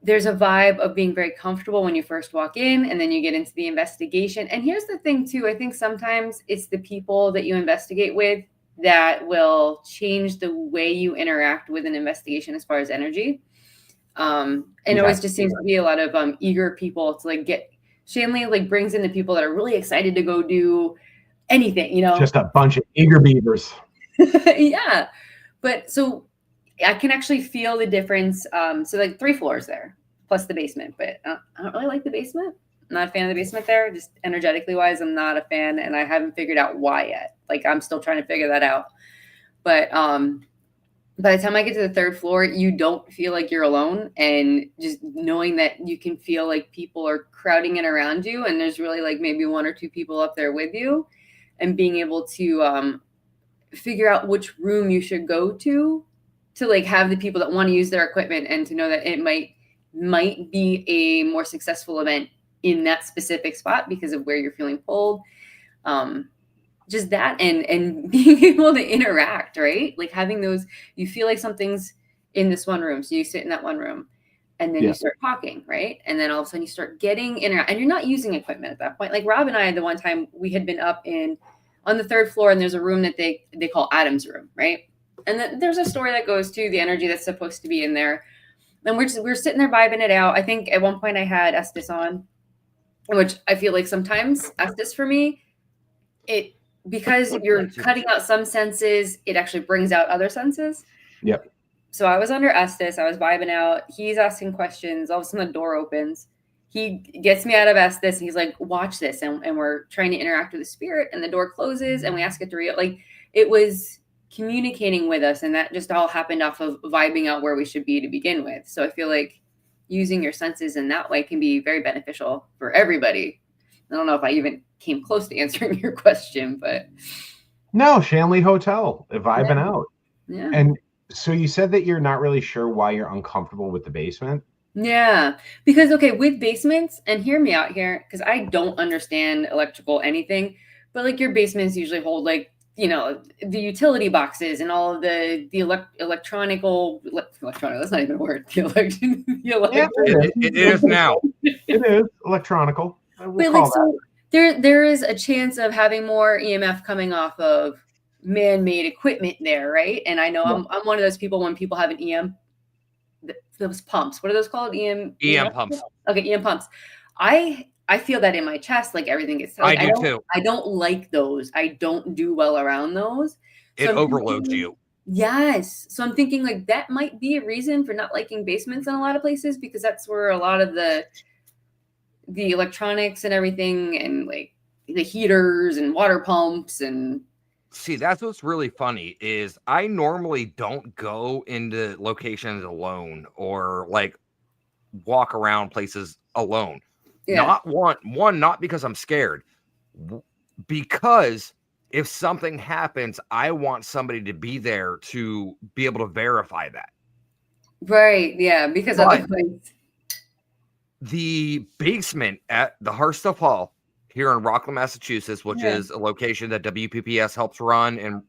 there's a vibe of being very comfortable when you first walk in and then you get into the investigation. And here's the thing too. I think sometimes it's the people that you investigate with that will change the way you interact with an investigation as far as energy. And it always just seems to be a lot of eager people to like get Shanley like brings in the people that are really excited to go do anything, Just a bunch of eager beavers. Yeah. But so I can actually feel the difference. So like 3 floors there plus the basement, but I don't really like the basement. I'm not a fan of the basement there. Just energetically wise, I'm not a fan and I haven't figured out why yet. Like I'm still trying to figure that out. But by the time I get to the third floor, you don't feel like you're alone. And just knowing that you can feel like people are crowding in around you, and there's really like maybe one or two people up there with you, and being able to figure out which room you should go to like have the people that want to use their equipment, and to know that it might be a more successful event in that specific spot because of where you're feeling pulled. Just that, and being able to interact, right? Like having those, you feel like something's in this one room, so you sit in that one room, and then Yeah. you start talking, right? And then all of a sudden you start getting and you're not using equipment at that point. Like Rob and I, the one time we had been up on the third floor, and there's a room that they call Adam's room, right? And then there's a story that goes to the energy that's supposed to be in there. And we're sitting there vibing it out. I think at one point I had Estes on, which I feel like sometimes Estes for me, it, because you're cutting out some senses, it actually brings out other senses. Yep. So I was under Estes, I was vibing out. He's asking questions. All of a sudden the door opens. He gets me out of Estes, and he's like, watch this. And we're trying to interact with the spirit, and the door closes, and we ask it to like, it was communicating with us. And that just all happened off of vibing out where we should be to begin with. So I feel like using your senses in that way can be very beneficial for everybody. I don't know if I even came close to answering your question, but no, Shanley Hotel, vibing out. Yeah. And so you said that you're not really sure why you're uncomfortable with the basement. Yeah, because okay, with basements, and hear me out here, because I don't understand electrical anything, but like your basements usually hold like, you know, the utility boxes and all of the electronic, that's not even a word. It is now. It is electronical. But like, so there is a chance of having more EMF coming off of man-made equipment there, right? And I know I'm one of those people, when people have an EM, those pumps, what are those called? EM pumps. Okay, EM pumps. I feel that in my chest, like everything gets. Like, I do too. I don't like those. I don't do well around those. It overloads you. Yes. So I'm thinking like that might be a reason for not liking basements in a lot of places, because that's where a lot of the electronics and everything, and like the heaters and water pumps and. See, that's what's really funny is I normally don't go into locations alone or like walk around places alone. Yeah. Not because I'm scared, because if something happens, I want somebody to be there to be able to verify that. Right. Yeah. Because otherwise, the basement at the Hearthstone Hall here in Rockland, Massachusetts, which is a location that WPPS helps run and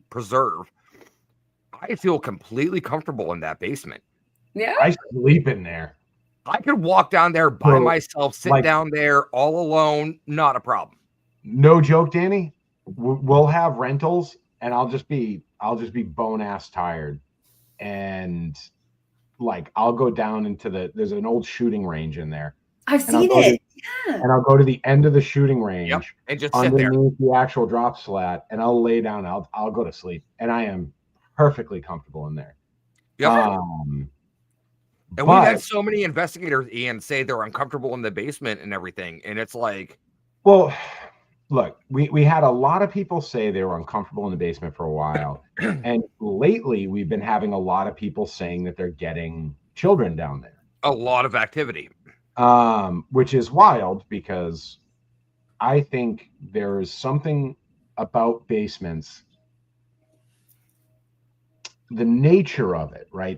preserve, I feel completely comfortable in that basement. Yeah. I sleep in there. I could walk down there by myself, sit down there all alone, not a problem. No joke, Danny. We'll have rentals, and I'll just be bone ass tired, and like I'll go down into there's an old shooting range in there. I've seen it. And I'll go to the end of the shooting range, and just sit there underneath the actual drop slat, and I'll lay down. I'll go to sleep, and I am perfectly comfortable in there. Yep. And we've had so many investigators, Ian, say they're uncomfortable in the basement and everything, and it's like, well, look, we had a lot of people say they were uncomfortable in the basement for a while, and lately we've been having a lot of people saying that they're getting children down there. A lot of activity. Which is wild, because I think there is something about basements, the nature of it, right?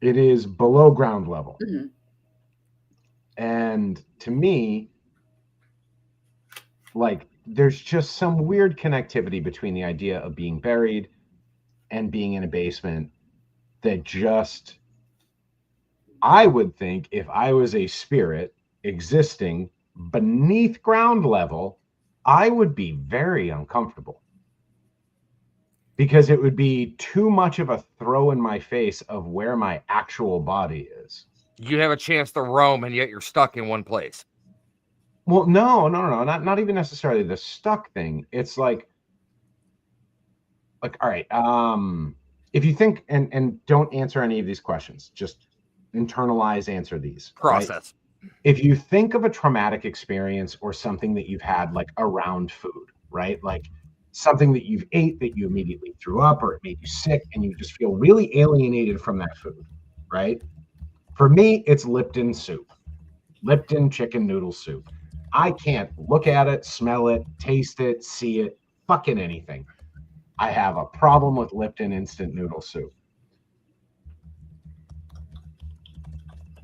It is below ground level. Mm-hmm. And to me, like, there's just some weird connectivity between the idea of being buried and being in a basement that just, I would think if I was a spirit existing beneath ground level, I would be very uncomfortable, because it would be too much of a throw in my face of where my actual body is. You have a chance to roam, and yet you're stuck in one place. Well, no, not even necessarily the stuck thing. It's like, all right, if you think, and don't answer any of these questions, just internalize, answer these. Process. Right? If you think of a traumatic experience or something that you've had like around food, right? Like something that you've ate that you immediately threw up or it made you sick and you just feel really alienated from that food, right? For me, it's Lipton soup, Lipton chicken noodle soup. I can't look at it, smell it, taste it, see it, fucking anything. I have a problem with Lipton instant noodle soup.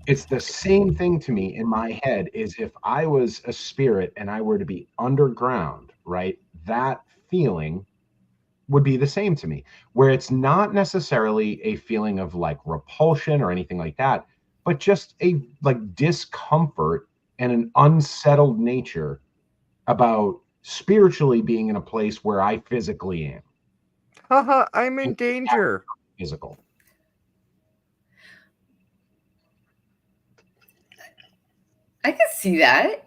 It's the same thing to me in my head as if I was a spirit and I were to be underground, right? That feeling would be the same to me, where it's not necessarily a feeling of like repulsion or anything like that, but just a like discomfort and an unsettled nature about spiritually being in a place where I physically am. Haha, I'm in danger. Physical. I can see that.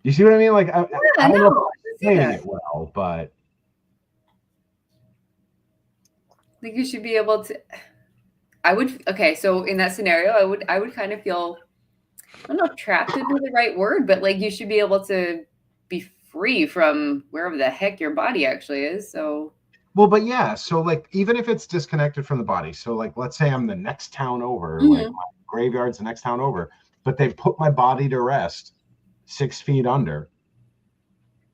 You see what I mean? Like, I don't know if I I'm can see explaining that. it well, but Like you should be able to. I would. Okay, so in that scenario, I would kind of feel. I don't know if trapped would be the right word, but like you should be able to be free from wherever the heck your body actually is. So. well, but yeah. So like, even if it's disconnected from the body, so like, let's say I'm the next town over, like Mhm. my graveyard's the next town over, but they've put my body to rest 6 feet under.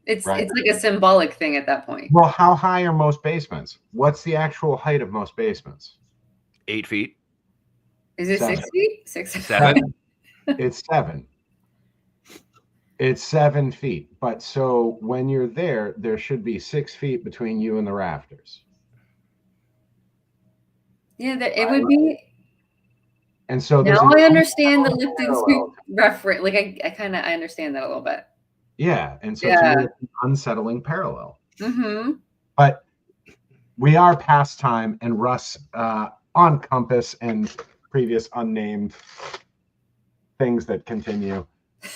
It's Right. it's like a symbolic thing at that point. Well, how high are most basements? What's the actual height of most basements? 8 feet. Is it 6 7. feet? 6. 7. It's 7. It's 7 feet. But so when you're there, there should be 6 feet between you and the rafters. Yeah, it would be. And so Now there's I an understand the unsettled Lipton parallel. soup reference. Like I understand that a little bit. Yeah. And so to Yeah. me, it's an unsettling parallel. Mm-hmm. But we are past time, and Russ on Compass and previous unnamed things that continue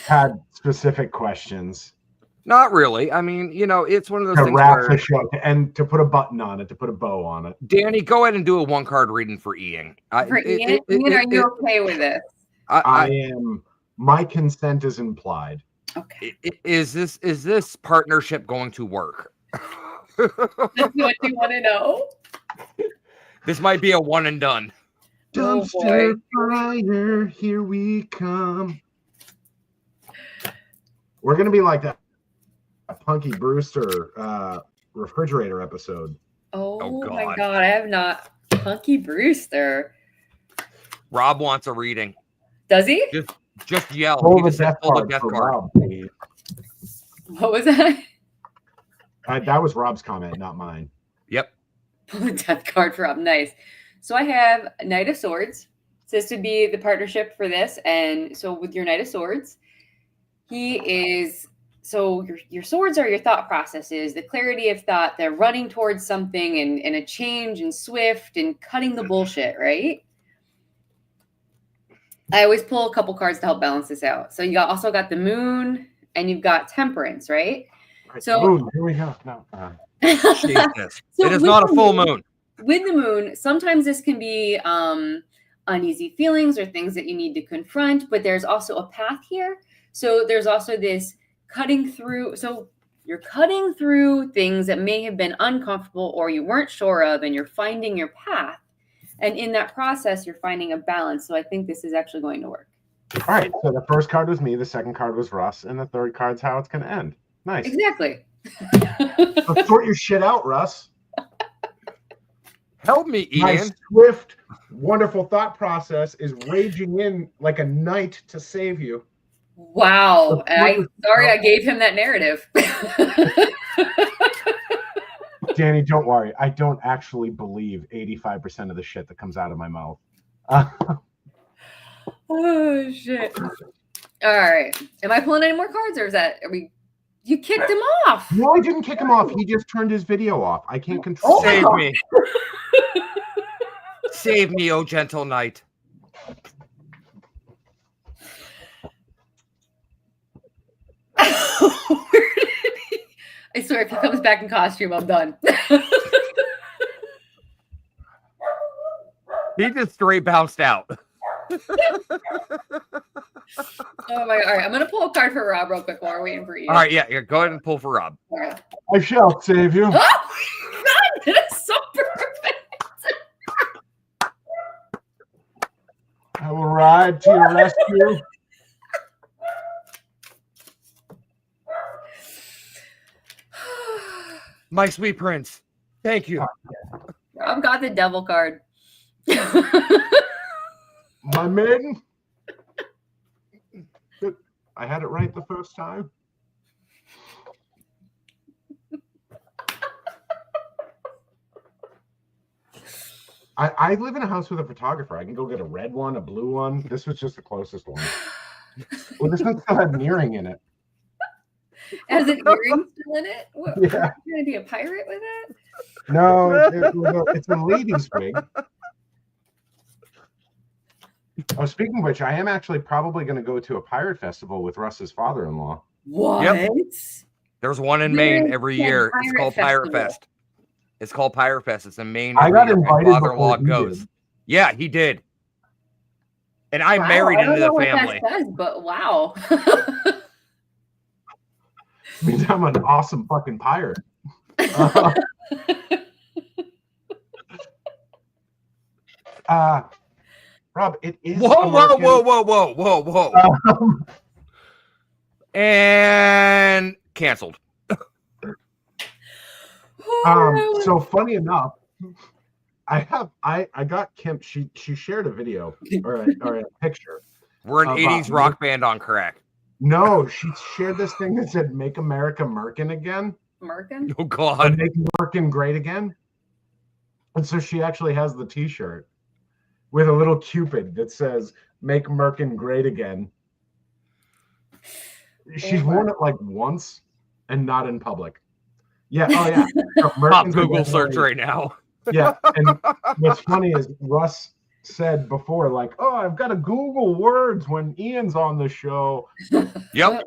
had specific questions Not really. I mean, it's one of those to things wrap where the show and to put a button on it, to put a bow on it. Danny, go ahead and do a 1-card reading for Ian. For Ian, are you okay with this? I am. My consent is implied. Okay. Is this partnership going to work? That's what you want to know? This might be a one and done. Dumpster fire, here we come. We're gonna be like that Punky Brewster refrigerator episode. Oh God. my god, I have not. Punky Brewster. Rob wants a reading. Does he? Just yell. Pull He the just said, death pull the card death for card. Rob, please. What was that? That was Rob's comment, not mine. Yep. Pull the death card for Rob. Nice. So I have Knight of Swords. Says to be the partnership for this. And so with your Knight of Swords, he is. So your swords are your thought processes, the clarity of thought. They're running towards something and a change and swift and cutting the bullshit, right? I always pull a couple cards to help balance this out. So you also got the Moon and you've got Temperance, right? Right, So moon, here we go. No. Jesus. So It is with not a the full moon- moon. With the Moon, sometimes this can be uneasy feelings or things that you need to confront, but there's also a path here. So there's also this cutting through. So you're cutting through things that may have been uncomfortable or you weren't sure of, and you're finding your path. And in that process, you're finding a balance. So I think this is actually going to work. All right. So the first card was me, the second card was Russ, and the third card's how it's going to end. Nice. Exactly. Let's sort your shit out, Russ. Help me, My Ian. swift, wonderful thought process is raging in like a knight to save you. Wow. Sorry I gave him that narrative. Danny, don't worry. I don't actually believe 85% of the shit that comes out of my mouth. Oh shit. All right. Am I pulling any more cards or you kicked him off? No, I didn't kick him off. He just turned his video off. I can't control my it. Save God. me. Save me, oh gentle knight. I swear, if he comes back in costume, I'm done. He just straight bounced out. Oh my god! All right, I'm gonna pull a card for Rob real quick while we're waiting for you. All right, yeah, go ahead and pull for Rob. All right. I shall save you. Oh God, that is so perfect. I will ride to your rescue. My sweet prince. Thank you. Rob got the devil card. My maiden. Good. I had it right the first time. I live in a house with a photographer. I can go get a red one, a blue one. This was just the closest one. Well, this one still had an earring in it. Has an earring still in it? What, Yeah. Are you gonna be a pirate with it? No, it's a lady's wig. Oh, speaking of which, I am actually probably going to go to a pirate festival with Russ's father-in-law. What? Yep. There's one in Maine every year. It's called Pirate Festival. Fest. It's called Pirate Fest. It's in Maine. I every got year. invited My father-in-law before he goes. did. Yeah, he did. And I Wow, married I don't into know the what family. that says, but wow. Means I'm an awesome fucking pirate. Rob, it is. Whoa. Um, And canceled. So funny enough, I got Kim. She shared a video or a picture. We're an 80s rock band on crack. No, she shared this thing that said "Make America Merkin again." Merkin? Oh God. Make Merkin great again. And so she actually has the T-shirt with a little Cupid that says "Make Merkin great again." She's worn it like once and not in public. Yeah. Oh yeah. Top Google search right now. Yeah. And what's funny is Russ said before, like, "Oh, I've got to Google words when Ian's on the show." Yep.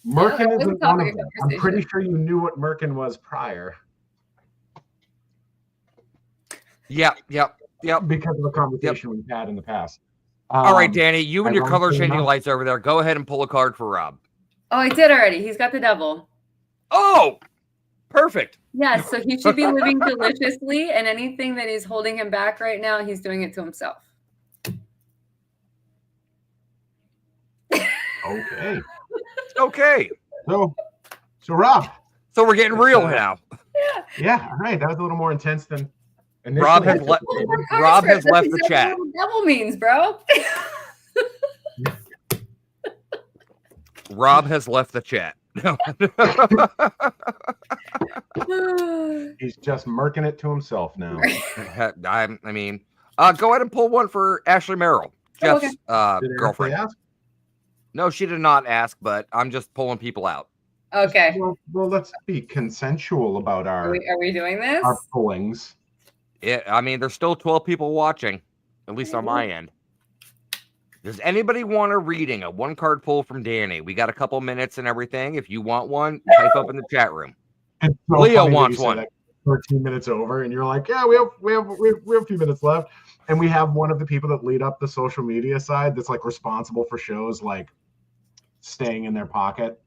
Merkin isn't one of them. I'm pretty sure you knew what Merkin was prior. Yep. Because of the conversation we've had in the past. All right, Danny, you and your color ironically changing enough- lights over there. Go ahead and pull a card for Rob. Oh, I did already. He's got the devil. Oh, perfect. Yes, so he should be living deliciously, and anything that is holding him back right now, he's doing it to himself. Okay. Okay. So Rob. So we're getting real now. Yeah. All right. That was a little more intense than initially. Rob has left. Rob has left the chat. That's what devil means, bro. Rob has left the chat. He's just murking it to himself now. I mean, go ahead and pull one for Ashley Merrill, Jeff's Did Ashley girlfriend. ask? No, she did not ask, but I'm just pulling people out. Okay. Well, let's be consensual about Are we doing this? our pullings. Yeah, I mean, there's still 12 people watching, at least on my end. Does anybody want a reading, a one-card pull from Danny? We got a couple minutes and everything. If you want one, type up in the chat room. It's so Leo funny that wants you said one. that 13 minutes over, and you're like, yeah, we have a few minutes left, and we have one of the people that lead up the social media side that's like responsible for shows like staying in their pocket.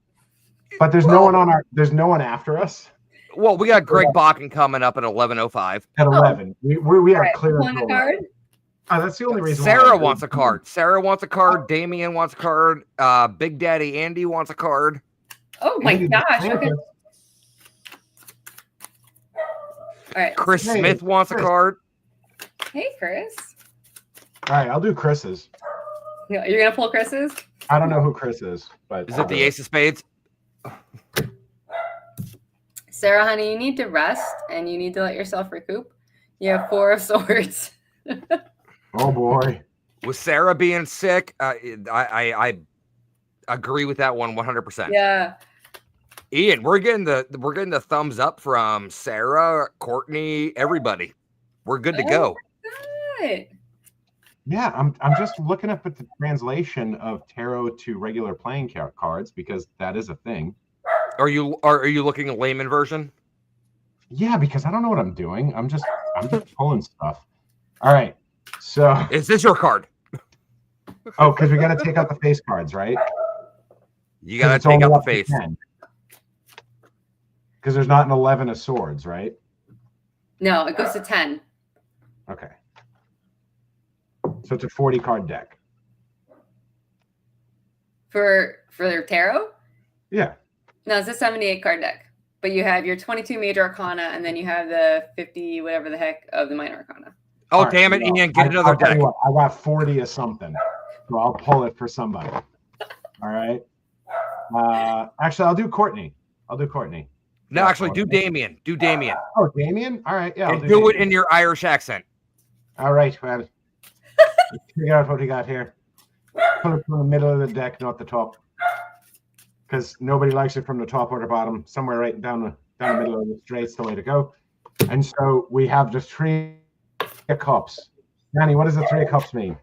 But there's no one after us Well, we got Greg Bakken coming up at 11:05. at 11. We are Right, clear. want a card? That's the only reason. why Sarah I- wants a card. Sarah wants a card. Damien wants a card. Big Daddy Andy wants a card. Oh my Andy, gosh. thank Okay. you. All right. Chris Hey, Smith wants a Chris. card. Hey, Chris. All right, I'll do Chris's. No, you're gonna pull Chris's? I don't know who Chris is, but Is it the Ace of Spades? Sarah, honey, you need to rest and you need to let yourself recoup. You have 4 of swords. Oh boy. With Sarah being sick, I agree with that one 100%. Yeah. Ian, we're getting the thumbs up from Sarah, Courtney, everybody. We're good to go. Good. Yeah, I'm just looking up at the translation of tarot to regular playing cards because that is a thing. Are you looking at layman version? Yeah, because I don't know what I'm doing. I'm just pulling stuff. All right. So Is this your card? Oh, because we got to take out the face cards, right? You got to take out the face. Because there's not an 11 of swords, right? No, it goes to 10. Okay. So it's a 40 card deck. For their tarot? Yeah. No, it's a 78 card deck. But you have your 22 major arcana, and then you have the 50 whatever the heck of the minor arcana. Oh, right, damn it, Ian, get another deck. What, I got 40 of something. So I'll pull it for somebody. All right. Actually, I'll do Courtney. No, actually, do Damien. Do Damien. Oh, Damien? All right. Yeah. And do it in your Irish accent. All right. Well, let's figure out what we got here. Put it from the middle of the deck, not the top. Because nobody likes it from the top or the bottom. Somewhere right down the middle of the straight's the way to go. And so we have the 3 of Cups. Dani, what does the 3 of Cups mean?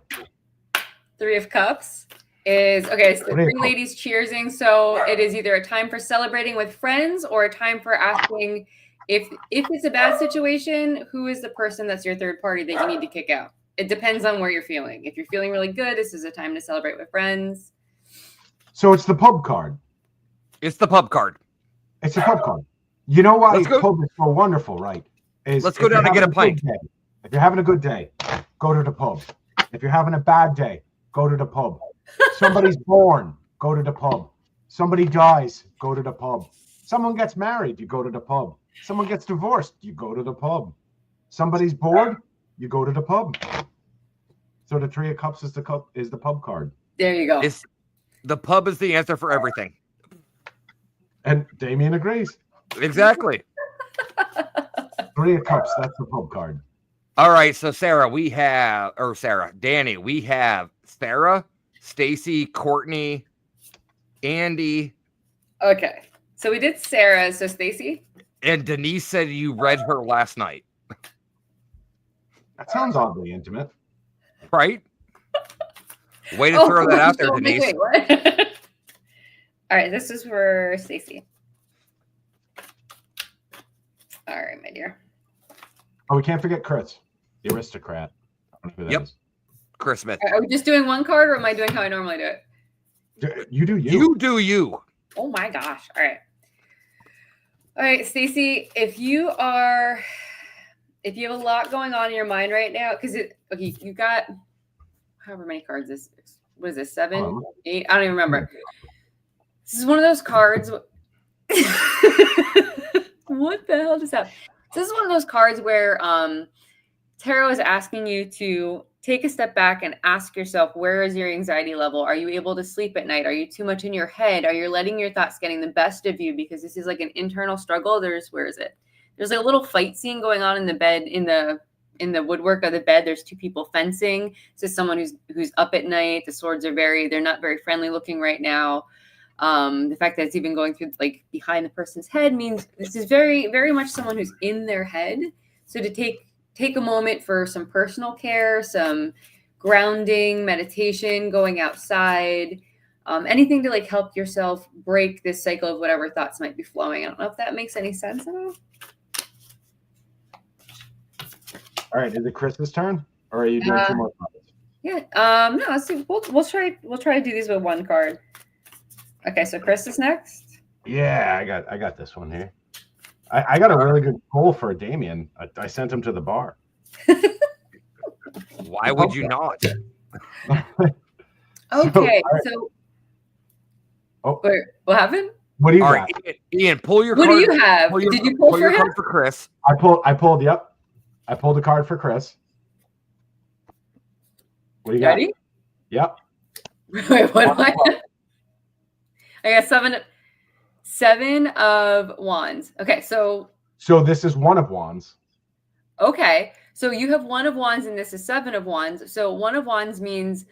3 of Cups is, okay, so 3 ladies cheersing. So it is either a time for celebrating with friends or a time for asking if it's a bad situation, who is the person that's your third party that you need to kick out? It depends on where you're feeling. If you're feeling really good, this is a time to celebrate with friends. So it's the pub card. It's the pub card. It's a pub card. You know why pub is so wonderful, right? Let's go down and get a pint. If you're having a good day, go to the pub. If you're having a bad day, go to the pub. Somebody's born, go to the pub. Somebody dies, go to the pub. Someone gets married, you go to the pub. Someone gets divorced, you go to the pub. Somebody's bored, you go to the pub. So the 3 of Cups is the pub card. There you go. The pub is the answer for everything. And Damien agrees. Exactly. 3 of Cups, that's the pub card. All right, so Dani, we have Sarah, Stacy, Courtney, Andy. Okay, so we did Sarah, so Stacy. And Denise said you read her last night. That sounds oddly intimate. Right? Way to throw that out there, Denise. Wait, what? All right, this is for Stacy. All right, my dear. Oh, we can't forget Chris, the aristocrat. I don't know who that is. Chris Smith. Are we just doing one card, or am I doing how I normally do it? You do you. You do you. Oh my gosh. All right. All right, Stacy, if you have a lot going on in your mind right now, because you got however many cards this is. What is this? 7, 8? I don't even remember. This is one of those cards. What the hell just happened? This is one of those cards where tarot is asking you to take a step back and ask yourself, where is your anxiety level? Are you able to sleep at night? Are you too much in your head? Are you letting your thoughts getting the best of you? Because this is like an internal struggle. There's like a little fight scene going on in the bed, in the woodwork of the bed. There's 2 people fencing. This is someone who's up at night. The swords they're not very friendly looking right now. The fact that it's even going through like behind the person's head means this is very, very much someone who's in their head. So to take a moment for some personal care, some grounding, meditation, going outside, anything to like help yourself break this cycle of whatever thoughts might be flowing. I don't know if that makes any sense at all. All right, is it Chris's turn, or are you doing 2 more cards? Yeah. No. Let's see. We'll try to do these with 1 card. Okay. So Chris is next. Yeah, I got this one here. I got a really good pull for Damien. I sent him to the bar. Why would you not? Okay. So wait, what happened? What do you got? Right, Ian, pull your card. What do you have? Did you pull for him? Card for Chris. I pulled. Yep. I pulled a card for Chris. What do you got? Ready? Yep. Wait, what am I got 7 of wands. Okay, so this is 1 of wands. Okay, so you have 1 of wands and this is 7 of wands. So 1 of wands means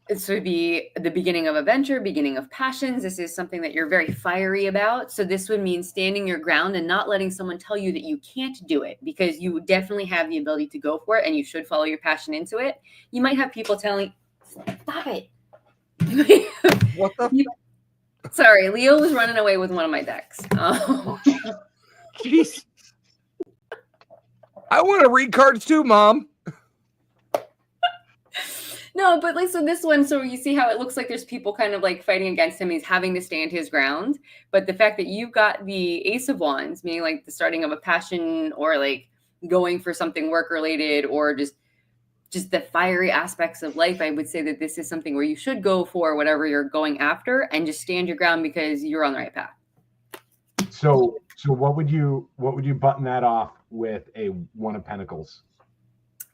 this would be the beginning of a venture, beginning of passions. This is something that you're very fiery about. So this would mean standing your ground and not letting someone tell you that you can't do it, because you definitely have the ability to go for it and you should follow your passion into it. You might have people telling, stop it. What the? Sorry, Leo was running away with one of my decks. Jeez. I want to read cards too, Mom. No, but like, so this one, so you see how it looks like there's people kind of like fighting against him. He's having to stand his ground. But the fact that you've got the Ace of Wands, meaning like the starting of a passion or like going for something work related or just the fiery aspects of life, I would say that this is something where you should go for whatever you're going after and just stand your ground because you're on the right path. So what would you button that off with a One of Pentacles?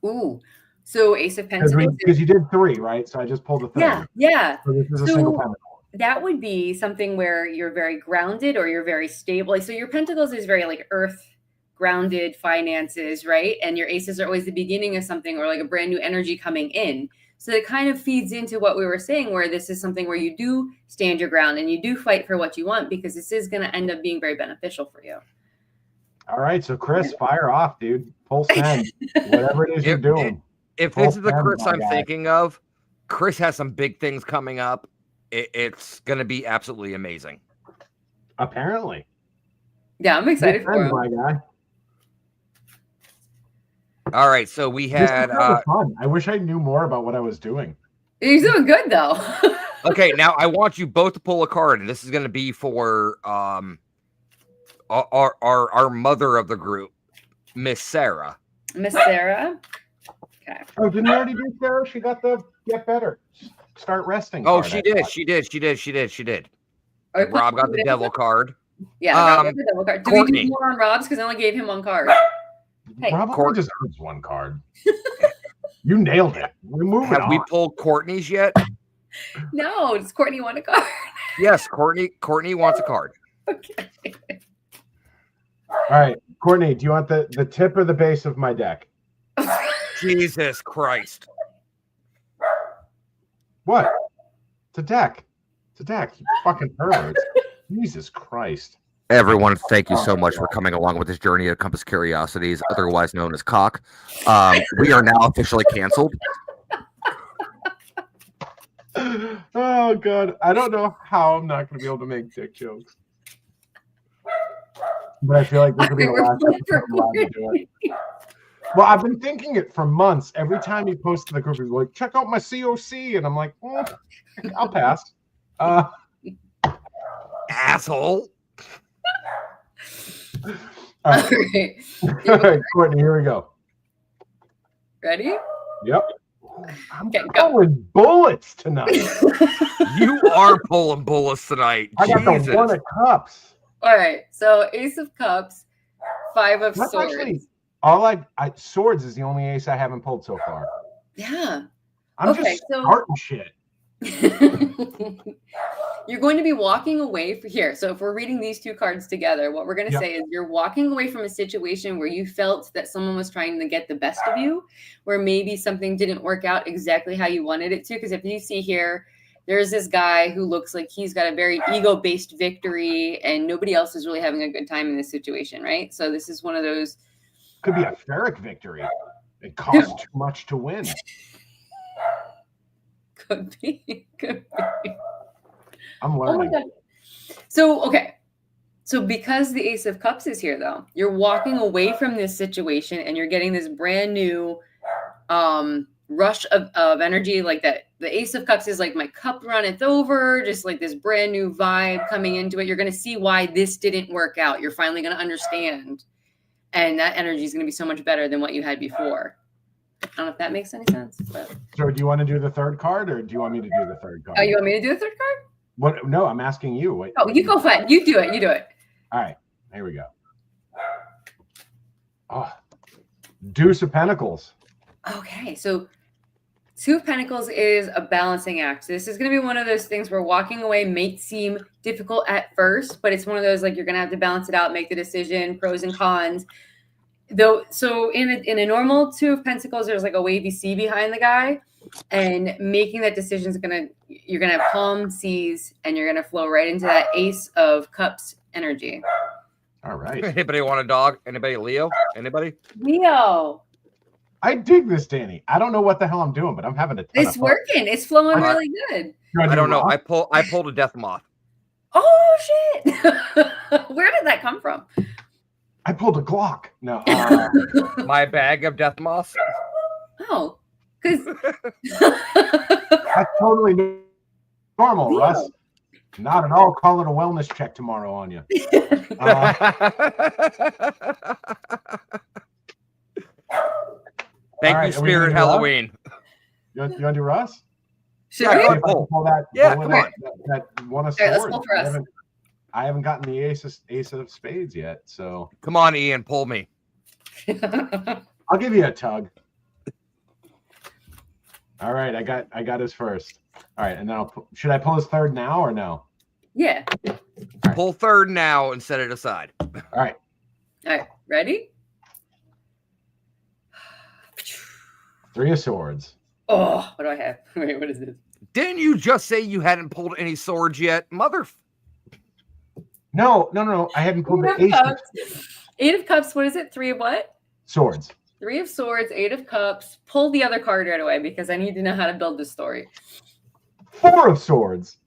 Ooh. So Ace of Pentacles. Because you did 3, right? So I just pulled a third. Yeah. So this is a single pentacle. That would be something where you're very grounded or you're very stable. So your Pentacles is very like earth grounded finances, right? And your aces are always the beginning of something or like a brand new energy coming in. So it kind of feeds into what we were saying, where this is something where you do stand your ground and you do fight for what you want, because this is going to end up being very beneficial for you. All right. So Chris, fire off, dude. Full send. Whatever it is you're doing. If this is the Chris I'm thinking of, Chris has some big things coming up. It's going to be absolutely amazing. Apparently. Yeah, I'm excited for him. My guy. All right, so we had. Fun. I wish I knew more about what I was doing. He's doing good though. Okay, now I want you both to pull a card, and this is going to be for our mother of the group, Miss Sarah. Miss Sarah. Okay. Oh, didn't you already do Sarah? She got the get better. Start resting. Oh, she did. She did. Rob got the devil card. Yeah, Rob got the devil card. Do we do more on Rob's? Because I only gave him one card. Hey. Probably deserves one card. You nailed it. We're moving on. Have we pulled Courtney's yet? No, does Courtney want a card? Yes, Courtney wants a card. Okay. All right, Courtney, do you want the tip or the base of my deck? Jesus Christ. What? It's a deck. It's a deck. You fucking perverts. Jesus Christ. Everyone, thank you so much for coming along with this journey of Compass Curiosities, otherwise known as Cock. We are now officially canceled. Oh, God. I don't know how I'm not going to be able to make dick jokes. But I feel like this will be the last time I'm allowed to do it. Well, I've been thinking it for months. Every time he posts to the group, he's like, check out my COC. And I'm like, I'll pass. Asshole. All right. All right, Courtney, here we go. Ready? Yep. I'm going bullets tonight. You are pulling bullets tonight. I got the One of Cups. All right. So Ace of Cups, 5 of Swords. Actually, all I swords is the only ace I haven't pulled so far. Yeah. I'm just starting shit. You're going to be walking away from here. So if we're reading these two cards together, what we're going to say is you're walking away from a situation where you felt that someone was trying to get the best of you, where maybe something didn't work out exactly how you wanted it to. Because if you see here, there's this guy who looks like he's got a very ego-based victory and nobody else is really having a good time in this situation, right? So this is one of those. Could be a Ferric victory. It costs too much to win. Could be. I'm learning. Oh my God. So, okay. So because the Ace of Cups is here, though, you're walking away from this situation and you're getting this brand new rush of energy like that. The Ace of Cups is like, my cup runneth over, just like this brand new vibe coming into it. You're going to see why this didn't work out. You're finally going to understand. And that energy is going to be so much better than what you had before. I don't know if that makes any sense. But. So do you want to do the third card or do you want me to do the third card? Oh, you want me to do the third card? What? No, I'm asking you. What, you go fine. You do it. You do it. All right. Here we go. Oh, Deuce of Pentacles. Okay. So 2 of Pentacles is a balancing act. So this is going to be one of those things where walking away may seem difficult at first, but it's one of those like you're going to have to balance it out, make the decision, pros and cons. Though, so in a normal 2 of Pentacles, there's like a wavy sea behind the guy, and making that decision is you're gonna have calm seas, and you're gonna flow right into that Ace of Cups energy. All right. Anybody want a dog? Anybody, Leo? Anybody? Leo. I dig this, Dani. I don't know what the hell I'm doing, but I'm having a ton of fun. It's working. It's flowing really good. I don't know. I pulled a death moth. Oh shit! Where did that come from? I pulled a Glock. No. My bag of death moths. Oh, because totally normal, Leo. Russ. Not at all. Call it a wellness check tomorrow on you. Thank right, you, Spirit Halloween. You want to do Russ? Should Yeah, we? go See ahead, if I can pull. pull that. Yeah, pull come that, on. that one of All right, let's swords. pull for us. I haven't gotten the ace of spades yet, so Come on, Ian, pull me. I'll give you a tug. All right, I got his first. All right, and then should I pull his third now or no? Yeah. Right. Pull third now and set it aside. All right. All right. Ready? Three of swords. Oh, what do I have? Wait, what is this? Didn't you just say you hadn't pulled any swords yet? No. I hadn't pulled the ace of Eight of Cups. What is it? Three of what? swords. Three of Swords, Eight of Cups. Pull the other card right away because I need to know how to build this story. Four of swords.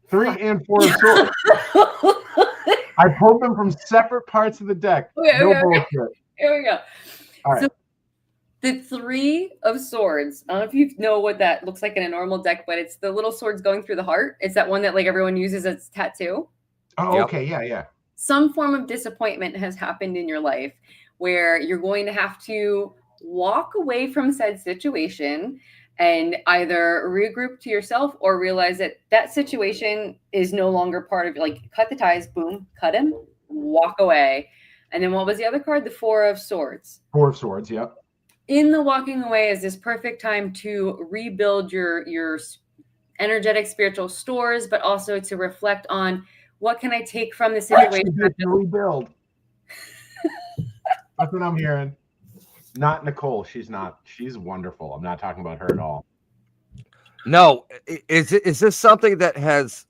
Three and four of swords. I pulled them from separate parts of the deck. Okay, no okay. bullshit. Here we go. All right. So the Three of Swords. I don't know if you know what that looks like in a normal deck, but it's the little swords going through the heart. It's that one that like everyone uses as a tattoo. Oh, Yep. okay. Yeah. Some form of disappointment has happened in your life where you're going to have to walk away from said situation and either regroup to yourself or realize that that situation is no longer part of, like, cut the ties, boom, cut him, walk away. And then what was the other card? The Four of Swords. Four of swords. Yep. In the walking away is this perfect time to rebuild your energetic spiritual stores, but also to reflect on what can I take from the situation. To rebuild. That's what I'm hearing. Not Nicole. She's not. She's wonderful. I'm not talking about her at all. No. Is this something that has...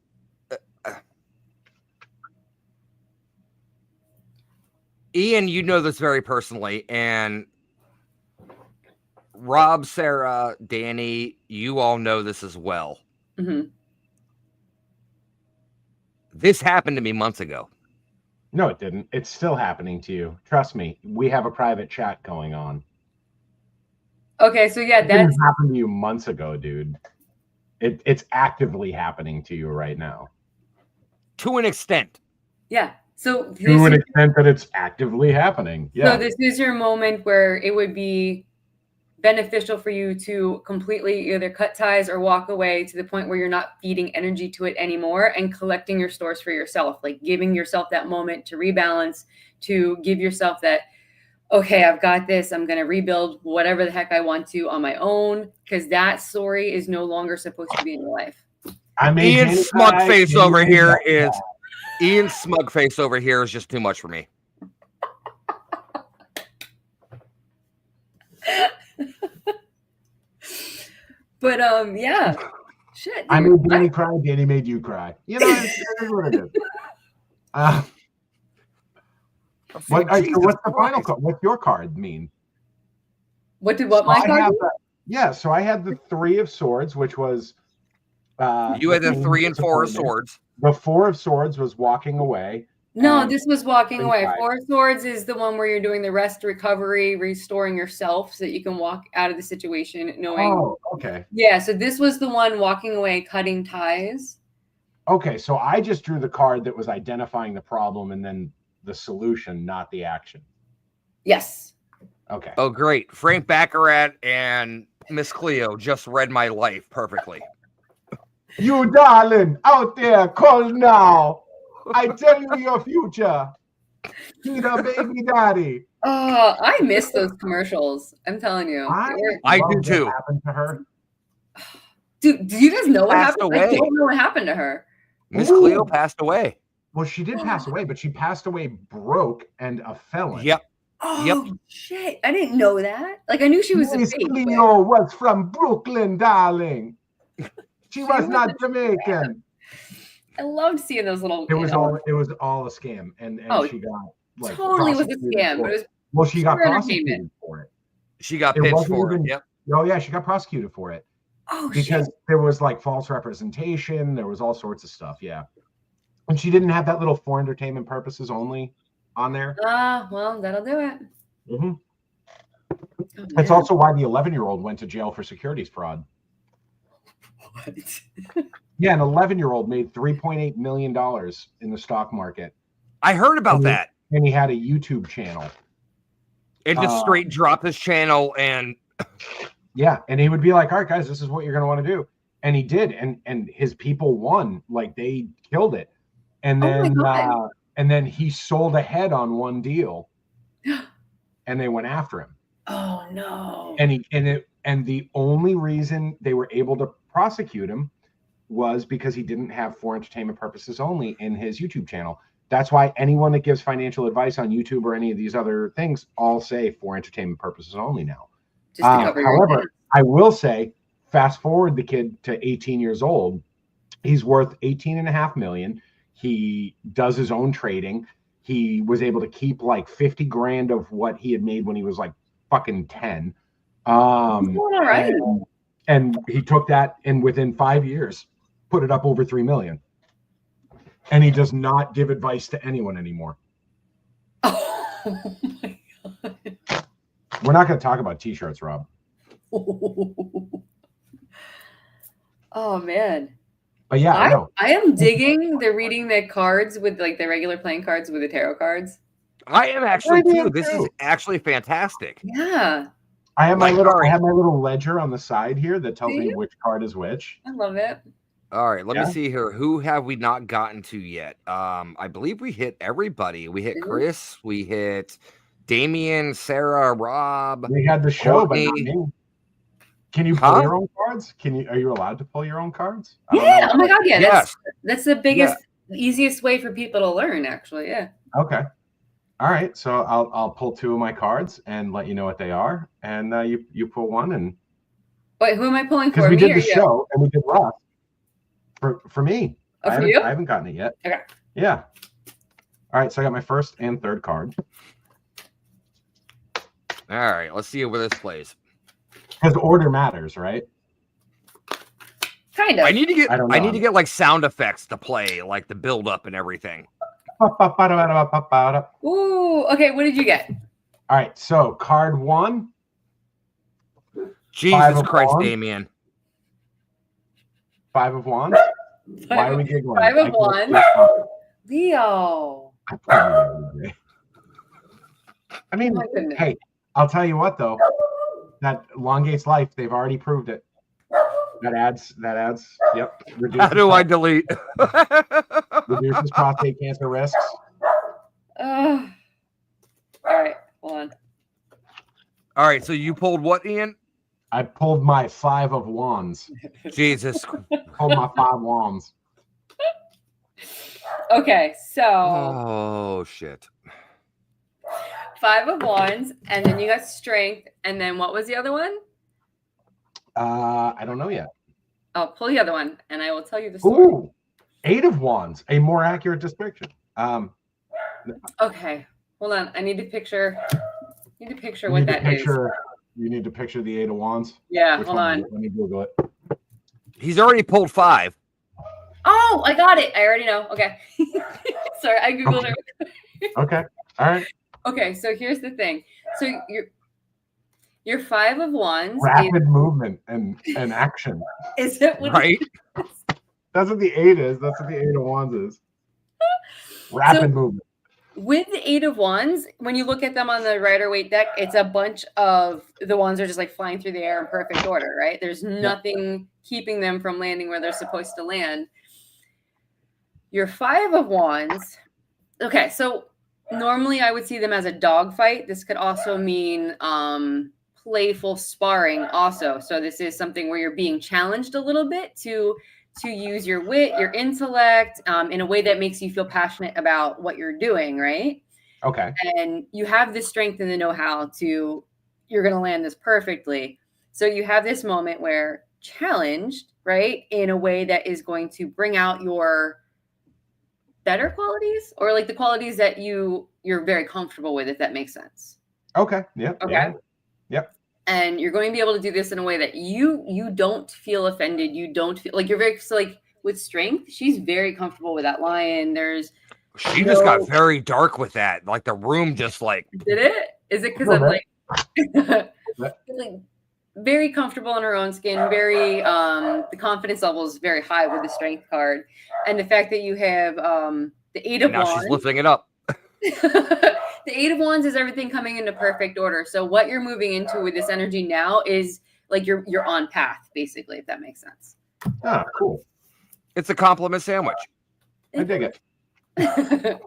Ian, you know this very personally, and Rob, Sarah, Dani, you all know this as well. Mm-hmm. This happened to me months ago. No, it didn't. It's still happening to you. Trust me. We have a private chat going on. Okay, so yeah, It didn't happen to you months ago, dude. It's actively happening to you right now. To an extent. yeah. So To an extent that it's actively happening. Yeah. So this is your moment where it would be beneficial for you to completely either cut ties or walk away to the point where you're not feeding energy to it anymore and collecting your stores for yourself, like giving yourself that moment to rebalance, to give yourself that, okay, I've got this. I'm going to rebuild whatever the heck I want to on my own, because that story is no longer supposed to be in your life. Ian's smug face over here is just too much for me. But yeah, shit. Dude. I made Dani cry. Dani made you cry. You know, it's what it is. What's the final card? What's your card mean? My card? So I had the Three of Swords, which was you had the Three and Four of Swords. The Four of Swords was walking away. No, this was walking away. Five. Four of Swords is the one where you're doing the rest, recovery, restoring yourself so that you can walk out of the situation knowing. Oh, okay. Yeah, so this was the one walking away, cutting ties. Okay, so I just drew the card that was identifying the problem and then the solution, not the action. Yes. Okay. Oh, great. Frank Baccarat and Miss Cleo just read my life perfectly. You darling out there, call now. I tell you your future. Be the baby daddy. Oh, I miss those commercials. I'm telling you. I do too. What happened to her? Dude, do you guys know what happened? Away. I don't know what happened to her. Miss Cleo passed away. Well, she did pass away, but she passed away broke and a felon. Yep. Oh, shit. I didn't know that. Like, I knew she was a Miss fake. Cleo was from Brooklyn, darling. She was not Jamaican. I loved seeing those little. It was all a scam, and she got like totally was a scam. But it was she got prosecuted for it. She got pitched for it. Yep. Oh yeah, she got prosecuted for it. Oh, because there was like false representation. There was all sorts of stuff. Yeah, and she didn't have that little for entertainment purposes only on there. Well, that'll do it. Mm-hmm. Oh, that's also why the 11-year-old went to jail for securities fraud. What? Yeah, an 11-year-old made $3.8 million in the stock market. I heard about that. And he had a YouTube channel. And just straight drop his channel and yeah, and he would be like, all right, guys, this is what you're going to want to do. And he did, and his people won. Like, they killed it. And then he sold ahead on one deal, and they went after him. Oh no! And the only reason they were able to prosecute him was because he didn't have for entertainment purposes only in his YouTube channel. That's why anyone that gives financial advice on YouTube or any of these other things all say for entertainment purposes only now. However, I will say, fast forward the kid to 18 years old, he's worth 18.5 million. He does his own trading. He was able to keep like 50 grand of what he had made when he was like fucking 10. All right. And he took that and within 5 years put it up over 3 million. And he does not give advice to anyone anymore. Oh my God. We're not going to talk about t-shirts, Rob. Oh man. But yeah, I am digging the reading the cards with like the regular playing cards with the tarot cards. I am actually too. This is actually fantastic. Yeah. I have my little ledger on the side here that tells me which card is which. I love it. All right, let me see here. Who have we not gotten to yet? I believe we hit everybody. We hit Chris, we hit Damien, Sarah, Rob. We had the show, but not me. Can you pull your own cards? Are you allowed to pull your own cards? Yeah. Oh my God. Yeah. That's the biggest, easiest way for people to learn, actually. Yeah. Okay. All right. So I'll pull 2 of my cards and let you know what they are. And you pull one and. Wait, who am I pulling for? Because we did the show and we did Ross. For me. Oh, for you? I haven't gotten it yet. Okay. Yeah. All right. So I got my first and third card. All right. Let's see where this plays. Because order matters, right? Kind of. I need to get like sound effects to play, like the build up and everything. Ooh, okay. What did you get? All right, so card 1. Jesus Christ, Damien. 5 of Wands. Why are we giggling? 5 of Wands. Leo. I mean, hey, I'll tell you what though. That elongates life. They've already proved it. That adds. Yep. How do I delete? Reduces prostate cancer risks. All right. Hold on. All right. So you pulled what, Ian? I pulled my 5 of Wands. Jesus. Pulled my 5 Wands. Okay. So. Oh shit. 5 of Wands, and then you got Strength, and then what was the other one? I don't know yet. I'll pull the other one, and I will tell you the story. Ooh, 8 of Wands, a more accurate description. Okay, hold on. I need to picture. What that is. You need to picture the 8 of Wands. Yeah, hold on. Let me Google it. He's already pulled 5. Oh, I got it. I already know. Okay. Sorry, I Googled it. Okay. All right. Okay, so here's the thing. So your 5 of Wands. Rapid movement and action. Is it what right? That's what the 8 is. That's what the 8 of Wands is. Rapid movement. With the 8 of Wands, when you look at them on the Rider-Waite deck, it's a bunch of the wands are just like flying through the air in perfect order, right? There's nothing keeping them from landing where they're supposed to land. Your 5 of Wands. Okay, so normally I would see them as a dogfight. This could also mean playful sparring also. So this is something where you're being challenged a little bit to use your wit, your intellect, in a way that makes you feel passionate about what you're doing, right? Okay. And you have the strength and the know-how you're going to land this perfectly. So you have this moment where challenged, right, in a way that is going to bring out your better qualities, or like the qualities that you're very comfortable with, if that makes sense. Okay. Yep. Okay. Yep. And you're going to be able to do this in a way that you don't feel offended. You don't feel like like with Strength. She's very comfortable with that lion. She just got very dark with that. Like the room just like. Did it? Is it because I'm like, like very comfortable in her own skin. Very the confidence level is very high with the strength card, and the fact that you have the Eight of And now she's Wands. lifting it up. The Eight of Wands is everything coming into perfect order. So what you're moving into with this energy now is like you're on path, basically, if that makes sense. Ah, cool. It's a compliment sandwich. I dig it.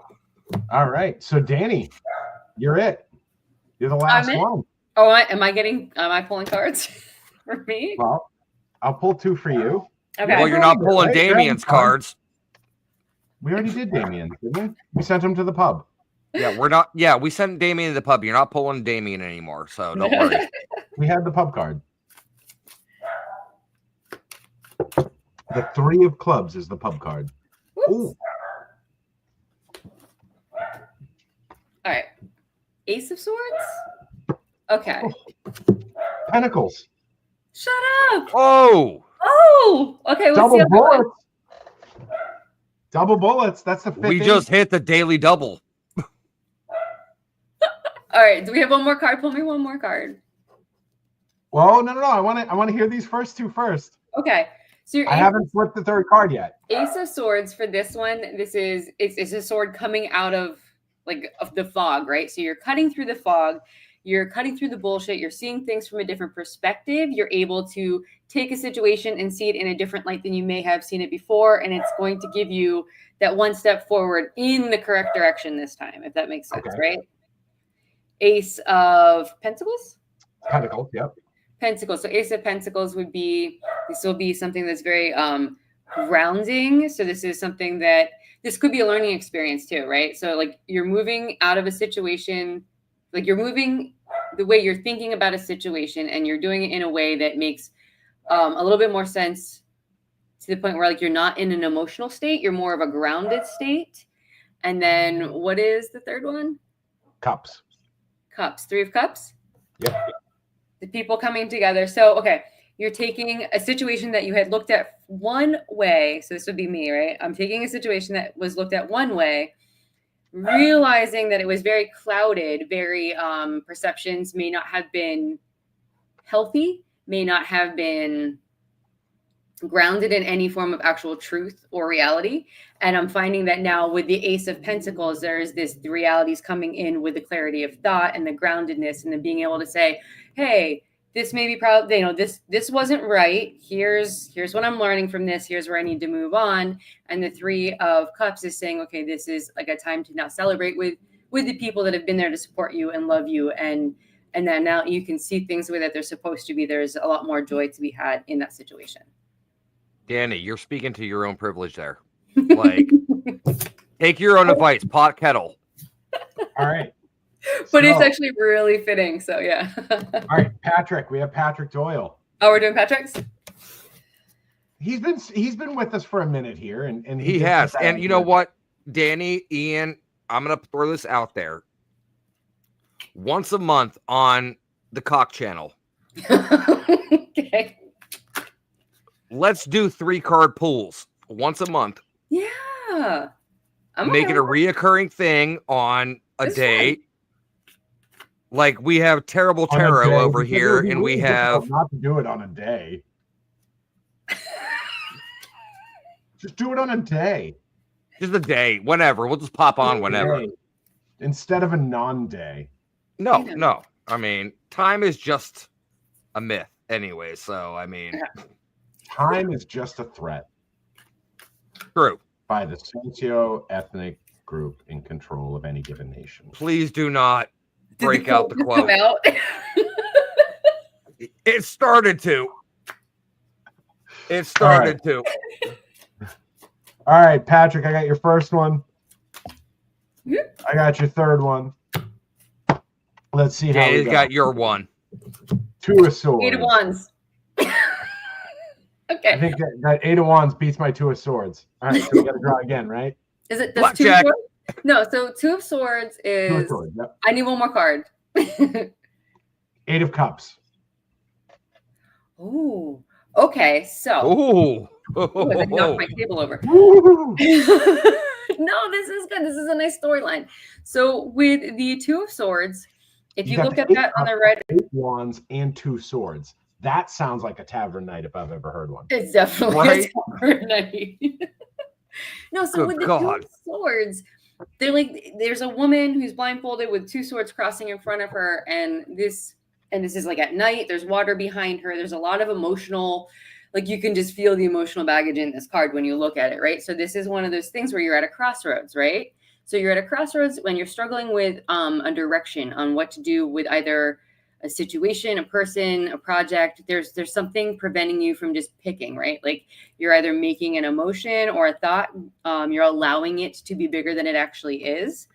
All right. So Dani, you're it. You're the last one. Oh, am I pulling cards for me? Well, I'll pull 2 for you. Okay. Well, you're not pulling Damien's cards. We already did Damien's, didn't we? We sent him to the pub. Yeah, we're not. Yeah, we sent Damien to the pub. You're not pulling Damien anymore, so don't worry. We had the pub card. The 3 of clubs is the pub card. Ooh. All right. Ace of Swords? Okay. Oh. Pentacles. Shut up. Oh. Oh. Okay. What's Double the other bullets. one? Double bullets. That's the 5th. We just hit the daily double. All right. Do we have one more card? Pull me one more card. Well, no. I want to hear these first 2 first. Okay. So I haven't flipped the 3rd card yet. Ace of Swords for this one. It's a sword coming out of the fog, right? So you're cutting through the fog. You're cutting through the bullshit. You're seeing things from a different perspective. You're able to take a situation and see it in a different light than you may have seen it before. And it's going to give you that one step forward in the correct direction this time, if that makes sense, right? Ace of Pentacles? Pentacles, yep. Pentacles. So Ace of Pentacles will be something that's very grounding. So this is something that this could be a learning experience too, right? So like you're moving out of a situation, like you're moving the way you're thinking about a situation, and you're doing it in a way that makes a little bit more sense, to the point where like you're not in an emotional state, you're more of a grounded state. And then what is the third one? Cups. Cups. 3 of Cups. Yep. The people coming together. So, okay, you're taking a situation that you had looked at one way. So this would be me, right? I'm taking a situation that was looked at one way, realizing that it was very clouded, very perceptions may not have been healthy, may not have been grounded in any form of actual truth or reality. And I'm finding that now with the Ace of Pentacles, there's the realities coming in with the clarity of thought and the groundedness, and then being able to say, hey, this may be probably, this wasn't right. Here's what I'm learning from this. Here's where I need to move on. And the 3 of Cups is saying, okay, this is like a time to now celebrate with the people that have been there to support you and love you. And then now you can see things the way that they're supposed to be. There's a lot more joy to be had in that situation. Dani, you're speaking to your own privilege there. Like, take your own advice, pot kettle. All right. But it's actually really fitting. So yeah. All right, Patrick. We have Patrick Doyle. Oh, we're doing Patrick's? He's been with us for a minute here, and he has. And you know what, Dani, Ian, I'm gonna throw this out there. Once a month on the Cock Channel. Okay. Let's do 3-card pulls once a month. Yeah. Make it a reoccurring thing on a day. Fun. Like we have Terrible Tarot over here, and we have not to do it on a day. Just do it on a day. Just a day, whenever. We'll just pop on whenever. Instead of a non-day. No. I mean, time is just a myth anyway. So, I mean, time is just a threat. True. By the socio-ethnic group in control of any given nation. Please do not break out the quote. It started to. All right, Patrick, I got your first one. I got your third one. Let's see how you got your one. 2 of Swords. 8 of Wands. Okay. I think that 8 of Wands beats my 2 of Swords. All right, so we got to draw again, right? Is it 2 of Swords? No, so 2 of Swords is... 2 of Swords, yep. I need one more card. 8 of Cups. Ooh. Okay, so... Ooh. I knocked my table over. No, this is good. This is a nice storyline. So with the 2 of Swords, if you look at that on the red... 8 Wands and 2 Swords. That sounds like a tavern night if I've ever heard one. It's definitely Right? a tavern night. No, so Good with the God. two swords, they're like, there's a woman who's blindfolded with two swords crossing in front of her, and this is like at night. There's water behind her. There's a lot of emotional, like you can just feel the emotional baggage in this card when you look at it, right? So this is one of those things where you're at a crossroads, right? So you're at a crossroads when you're struggling with a direction on what to do with either a situation, a person, a project. There's something preventing you from just picking, right? Like you're either making an emotion or a thought, you're allowing it to be bigger than it actually is.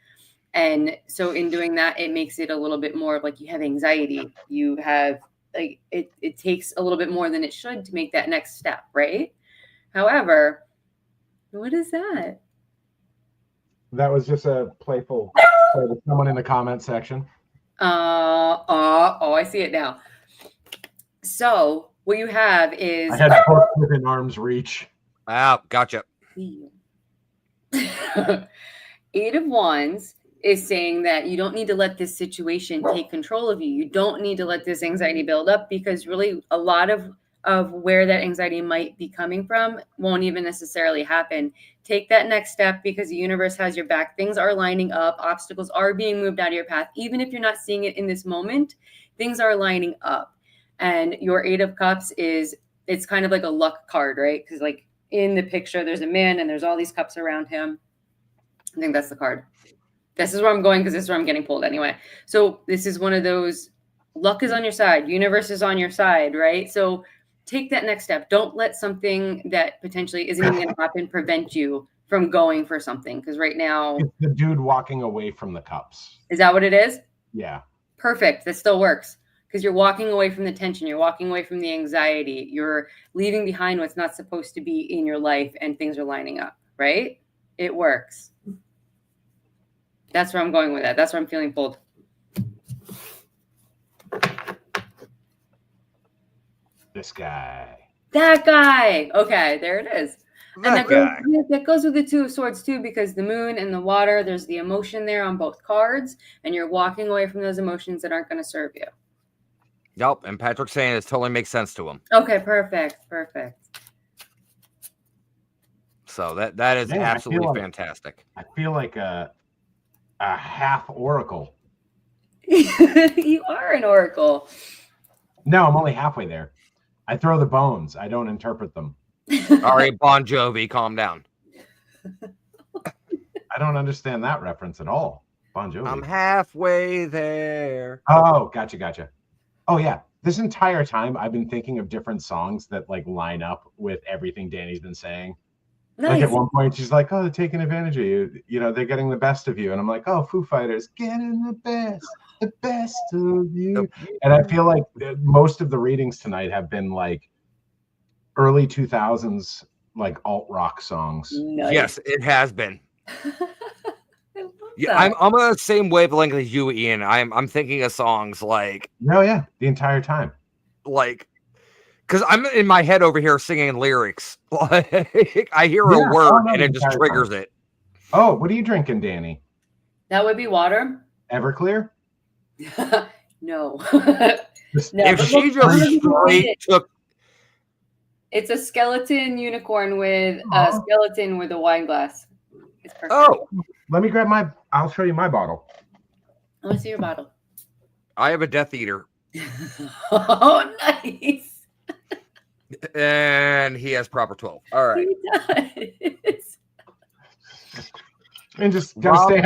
And so in doing that, it makes it a little bit more of like you have anxiety. You have like it takes a little bit more than it should to make that next step, right? However, what is that? That was just a playful play with someone in the comment section. I see it now. So what you have is I had both within arm's reach. Ah, gotcha. 8 of Wands is saying that you don't need to let this situation take control of you. You don't need to let this anxiety build up, because really a lot of where that anxiety might be coming from won't even necessarily happen. Take that next step, because the universe has your back. Things are lining up. Obstacles are being moved out of your path. Even if you're not seeing it in this moment, things are lining up. And your 8 of Cups it's kind of like a luck card, right? Because like in the picture, there's a man and there's all these cups around him. I think that's the card. This is where I'm going because this is where I'm getting pulled anyway. So this is one of those, luck is on your side. Universe is on your side, right? So take that next step. Don't let something that potentially isn't even going to happen prevent you from going for something. Because right now, It's the dude walking away from the cups. is that what it is? Yeah. Perfect. That still works, because you're walking away from the tension. You're walking away from the anxiety. You're leaving behind what's not supposed to be in your life, and things are lining up, right? It works. That's where I'm going with that. That's where I'm feeling pulled. This guy. That guy. Okay, there it is. That guy. That goes with the 2 of Swords too, because the moon and the water, there's the emotion there on both cards, and you're walking away from those emotions that aren't going to serve you. Yep, and Patrick's saying it totally makes sense to him. Okay, perfect. So that is Man, absolutely fantastic. I feel like a half oracle. You are an oracle. No, I'm only halfway there. I throw the bones. I don't interpret them. All right, Bon Jovi, calm down. I don't understand that reference at all. Bon Jovi. I'm halfway there. Oh, gotcha. Oh, yeah. This entire time, I've been thinking of different songs that like line up with everything Dani's been saying. Nice. Like at one point, she's like, "Oh, they're taking advantage of you. You know, they're getting the best of you." And I'm like, "Oh, Foo Fighters, getting the best of you." And I feel like most of the readings tonight have been like early 2000s, like alt rock songs. Nice. Yes, it has been. Yeah, that. I'm on the same wavelength as you, Ian. I'm thinking of songs like Yeah, the entire time. Because I'm in my head over here singing lyrics. Like I hear a word and it just triggers it. Oh, what are you drinking, Dani? That would be water. Everclear? No. If she just straight took, it's a skeleton unicorn with a skeleton with a wine glass. It's perfect. oh, let me grab I'll show you my bottle. I want to see your bottle. I have a Death Eater. Oh, nice. And he has proper 12. All right. He does. And just gotta stay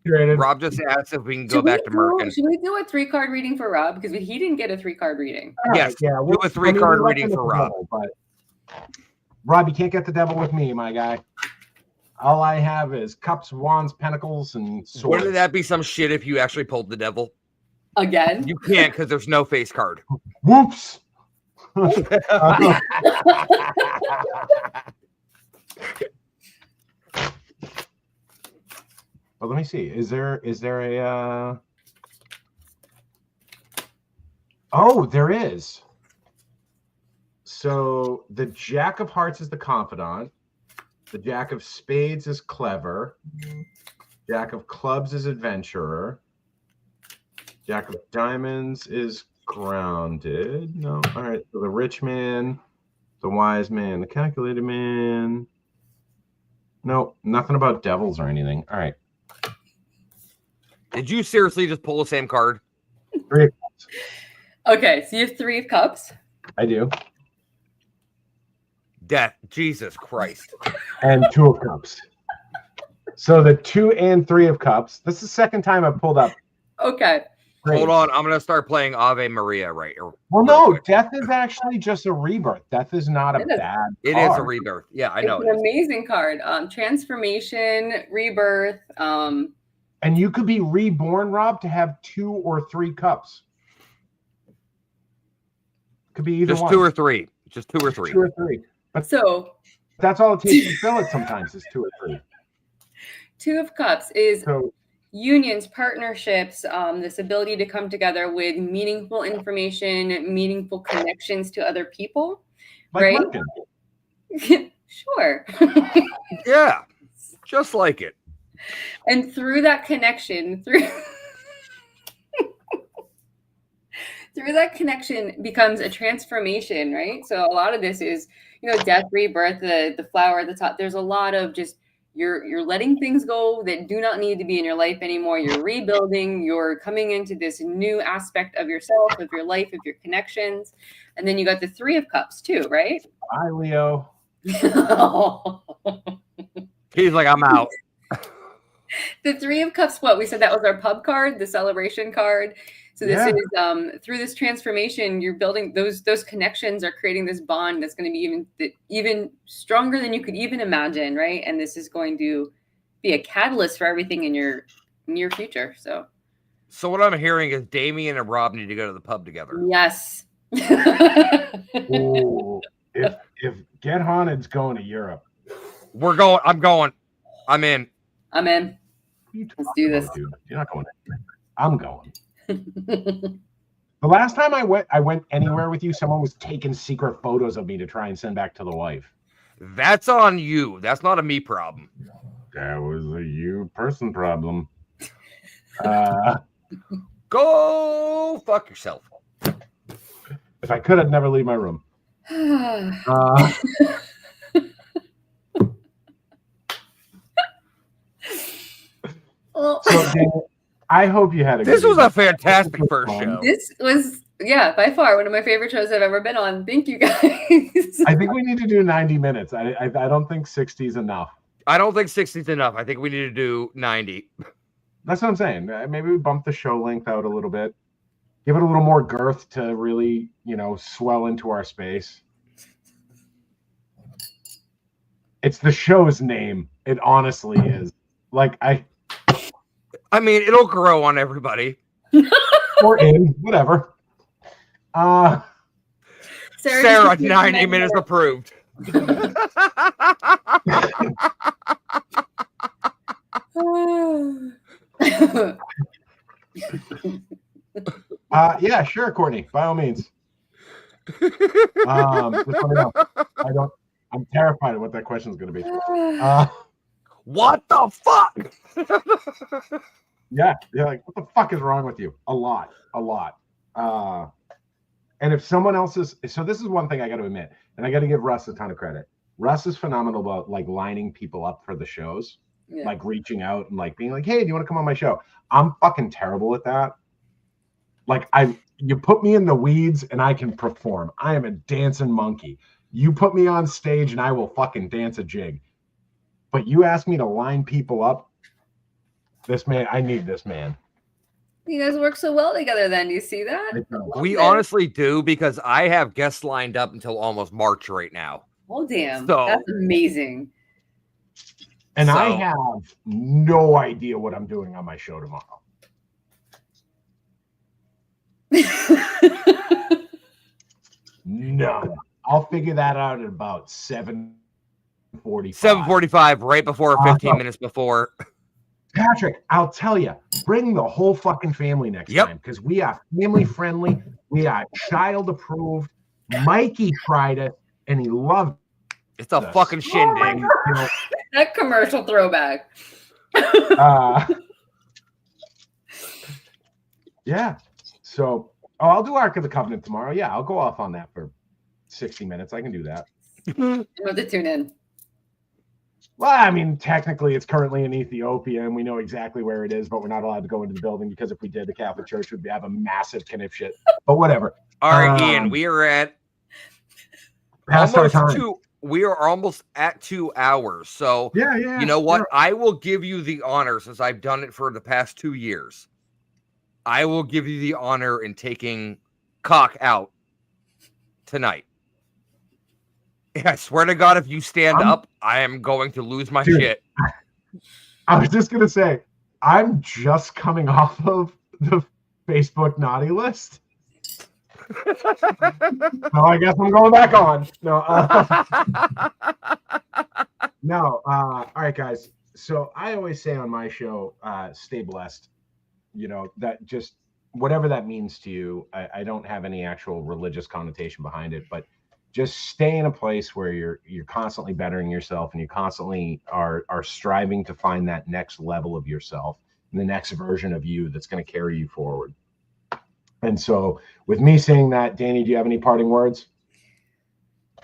hydrated. Rob just asked if we can go back to Merkin. Should we do a 3-card reading for Rob? Because he didn't get a 3-card reading. Yes, yeah, we'll do a 3-card reading for Rob. Devil, but Rob, you can't get the devil with me, my guy. All I have is cups, wands, pentacles, and swords. Wouldn't that be some shit if you actually pulled the devil? Again? You can't because there's no face card. Whoops. Well, let me see. Is there a Oh, there is. So the Jack of Hearts is the confidant. The Jack of Spades is clever. Jack of Clubs is adventurer. Jack of Diamonds is grounded. No. All right. So the rich man, the wise man, the calculated man. No, nothing about devils or anything. All right. Did you seriously just pull the same card? 3 of cups. Okay, so you have 3 of cups. I do. Death. Jesus Christ. And 2 of cups. So the 2 and 3 of cups. This is the second time I've pulled up. Okay. Great. Hold on. I'm going to start playing Ave Maria right. Well, no, death is actually just a rebirth. Death is not a bad card. It is a rebirth. Yeah, I know. It's an amazing card. Transformation, rebirth. And you could be reborn, Rob, to have 2 or 3 cups. Could be either just one. 2 or 3. Just 2 or 3. 2 or 3. But so that's all it takes to fill it sometimes is 2 or 3. 2 of cups is So unions, partnerships, this ability to come together with meaningful information, meaningful connections to other people, like right? Sure. Yeah, just like it. And through that connection, through that connection becomes a transformation, right? So a lot of this is, death, rebirth, the flower at the top. There's a lot of just you're letting things go that do not need to be in your life anymore. You're rebuilding. You're coming into this new aspect of yourself, of your life, of your connections. And then you got the 3 of cups too, right? Bye, Leo. He's like, I'm out. The 3 of cups, what we said, that was our pub card, the celebration card. So this is through this transformation, you're building those connections are creating this bond that's going to be even stronger than you could even imagine, right? And this is going to be a catalyst for everything in your near future. So what I'm hearing is Damien and Rob need to go to the pub together. Yes. Ooh, if Get Haunted's going to Europe, we're going. I'm going. I'm in. I'm in. Let's do this. Dude, you're not going anywhere. I'm going. The last time I went anywhere with you, someone was taking secret photos of me to try and send back to the wife. That's on you. That's not a me problem. That was a you person problem. Go fuck yourself. If I could, I'd never leave my room. Well, So, Daniel, I hope you had a This good was evening. a fantastic first show. this was, by far one of my favorite shows I've ever been on. Thank you, guys. I think we need to do 90 minutes. I don't think 60 is enough. I don't think 60 is enough. I think we need to do 90. That's what I'm saying. Maybe we bump the show length out a little bit. Give it a little more girth to really, swell into our space. It's the show's name. It honestly is. I mean, it'll grow on everybody. Or in, whatever. Sarah 90 minutes approved. Yeah, sure, Courtney. By all means. Just let me know. I'm terrified of what that question is going to be. What the fuck? Yeah, like, what the fuck is wrong with you? A lot. And if someone else is, so this is one thing I got to admit, and I got to give Russ a ton of credit. Russ is phenomenal about lining people up for the shows, reaching out and being like, hey, do you want to come on my show? I'm fucking terrible at that. You put me in the weeds and I can perform. I am a dancing monkey. You put me on stage and I will fucking dance a jig. But you ask me to line people up. I need this man. You guys work so well together then. Do you see that? We honestly do, because I have guests lined up until almost March right now. Oh, damn. That's amazing. And I have no idea what I'm doing on my show tomorrow. None. I'll figure that out at about 7:45. 7:45, right before, 15 minutes before. Patrick, I'll tell you, bring the whole fucking family next time, because we are family friendly. We are child approved. Mikey tried it and he loved it. It's a fucking shindig. That commercial throwback. Yeah. So Oh, I'll do Ark of the Covenant tomorrow. Yeah, I'll go off on that for 60 minutes. I can do that. I'm going to tune in. Well, I mean, technically, it's currently in Ethiopia, and we know exactly where it is, but we're not allowed to go into the building because if we did, the Catholic Church would have a massive conniption. But whatever. All right, Ian, we are at past our time. We are almost at 2 hours. So, yeah, you know what? Yeah. I will give you the honor, since I've done it for the past 2 years. I will give you the honor in taking Cock out tonight. I swear to God, if you stand up, I am going to lose my shit. I was just going to say, I'm just coming off of the Facebook naughty list. So I guess I'm going back on. No. No. All right, guys. So I always say on my show, stay blessed. You know, that just whatever that means to you. I don't have any actual religious connotation behind it, but just stay in a place where you're constantly bettering yourself and you constantly are striving to find that next level of yourself and the next version of you that's going to carry you forward. And so with me saying that, Dani, do you have any parting words?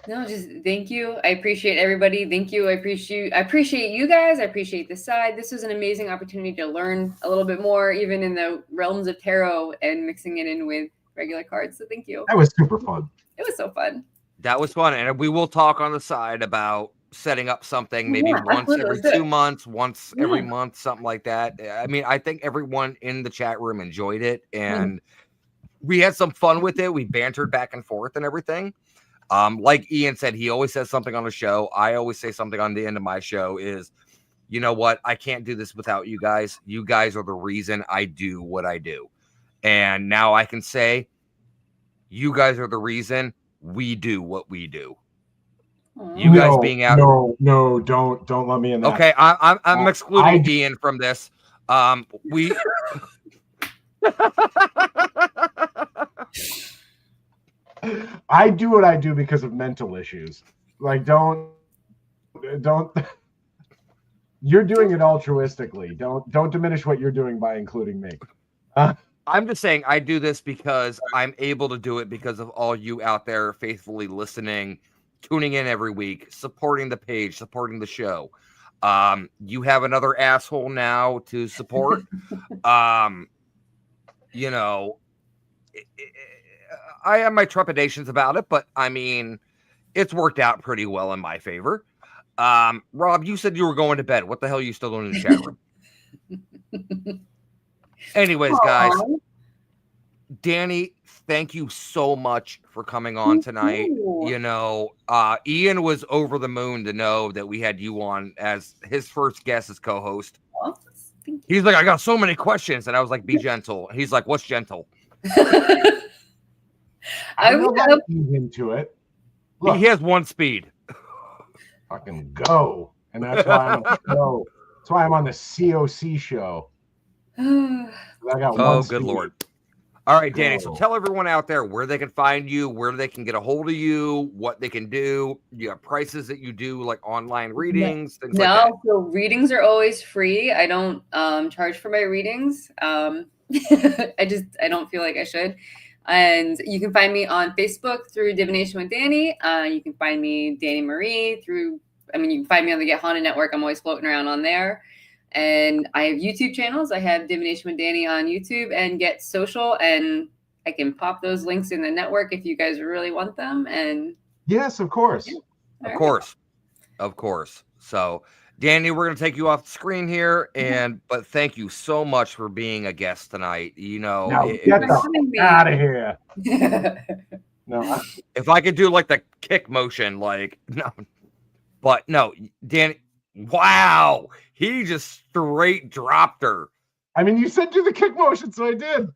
No, just thank you. I appreciate everybody. Thank you. I appreciate you guys. I appreciate the side. This was an amazing opportunity to learn a little bit more, even in the realms of tarot and mixing it in with regular cards. So thank you. That was super fun. It was so fun. That was fun. And we will talk on the side about setting up something maybe once every 2 months, once every month, something like that. I mean, I think everyone in the chat room enjoyed it and we had some fun with it. We bantered back and forth and everything. Like Ian said, he always says something on the show. I always say something on the end of my show is, you know what? I can't do this without you guys. You guys are the reason I do what I do. And now I can say, you guys are the reason we do what we do. You guys being out. No, don't let me in that. Okay, I'm excluding Ian from this. We. I do what I do because of mental issues. Like, don't. You're doing it altruistically. Don't diminish what you're doing by including me. I'm just saying I do this because I'm able to do it because of all you out there faithfully listening, tuning in every week, supporting the page, supporting the show. You have another asshole now to support. You know, I have my trepidations about it, but I mean, it's worked out pretty well in my favor. Rob, you said you were going to bed. What the hell are you still doing in the chat room? Anyways, guys, Dani, thank you so much for coming on tonight. You know, Ian was over the moon to know that we had you on as his first guest as co-host. He's like, I got so many questions. And I was like, be gentle. And he's like, what's gentle? I will not ease into it. Look, he has one speed. Fucking go. And that's why I'm on the show. That's why I'm on the COC show. I got one good Lord. All right, Dani. So tell everyone out there where they can find you, where they can get a hold of you, what they can do. You have prices that you do, like online readings, things like that. So readings are always free. I don't charge for my readings. I don't feel like I should. And you can find me on Facebook through Divination with Dani. You can find me, Dani Marie, you can find me on the Get Haunted Network. I'm always floating around on there. And I have YouTube channels. I have Divination with Dani on YouTube and Get Social. And I can pop those links in the network if you guys really want them. And yes, of course. Yeah. Of course. So, Dani, we're going to take you off the screen here. But thank you so much for being a guest tonight. You know, get the out of here. No, if I could do like the kick motion, like, no. But no, Dani, wow. He just straight dropped her. I mean, you said do the kick motion, so I did.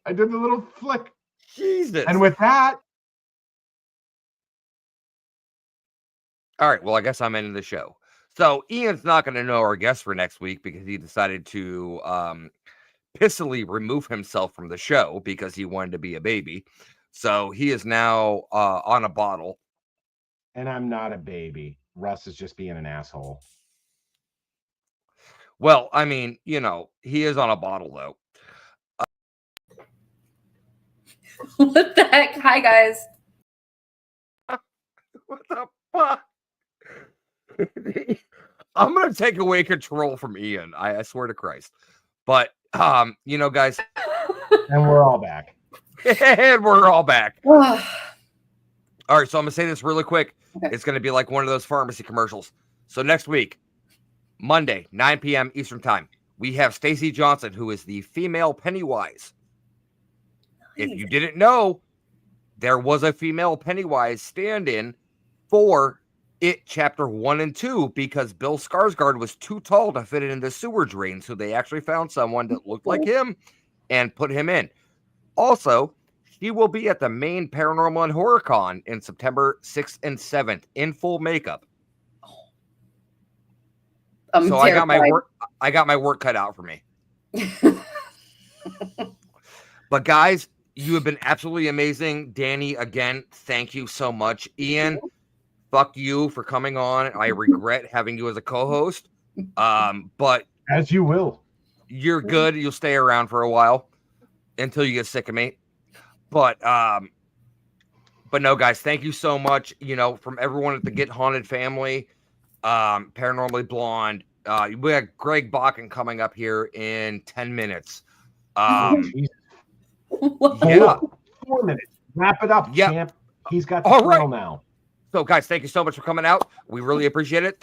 I did the little flick. Jesus. And with that. All right. Well, I guess I'm ending the show. So Ian's not going to know our guest for next week because he decided to pissily remove himself from the show because he wanted to be a baby. So he is now on a bottle. And I'm not a baby. Russ is just being an asshole. Well, I mean, you know, he is on a bottle, though. What the heck? Hi, guys. What the fuck? I'm gonna take away control from Ian. I swear to Christ. But you know, guys, And we're all back. and we're all back. Ugh. All right, so I'm gonna say this really quick. Okay. It's gonna be like one of those pharmacy commercials. So next week, Monday, 9 p.m. Eastern Time, we have Stacey Johnson, who is the female Pennywise. If you didn't know, there was a female Pennywise stand-in for It Chapter 1 and 2 because Bill Skarsgård was too tall to fit in the sewer drain, so they actually found someone that looked like him and put him in. Also, she will be at the Maine Paranormal and Horror Con in September 6th and 7th in full makeup. I'm So terrified. I got my work cut out for me. But guys, you have been absolutely amazing. Dani, again, thank you so much. Ian, fuck you for coming on. I regret having you as a co-host. But As you will. you're good. You'll stay around for a while until you get sick of me. But no, guys, thank you so much. You know, from everyone at the Get Haunted family, Paranormally Blonde. We got Greg Bakken coming up here in 10 minutes. Jesus. Yeah. 4 minutes. Wrap it up, Yep. champ. He's got the All thrill right. now. So, guys, thank you so much for coming out. We really appreciate it.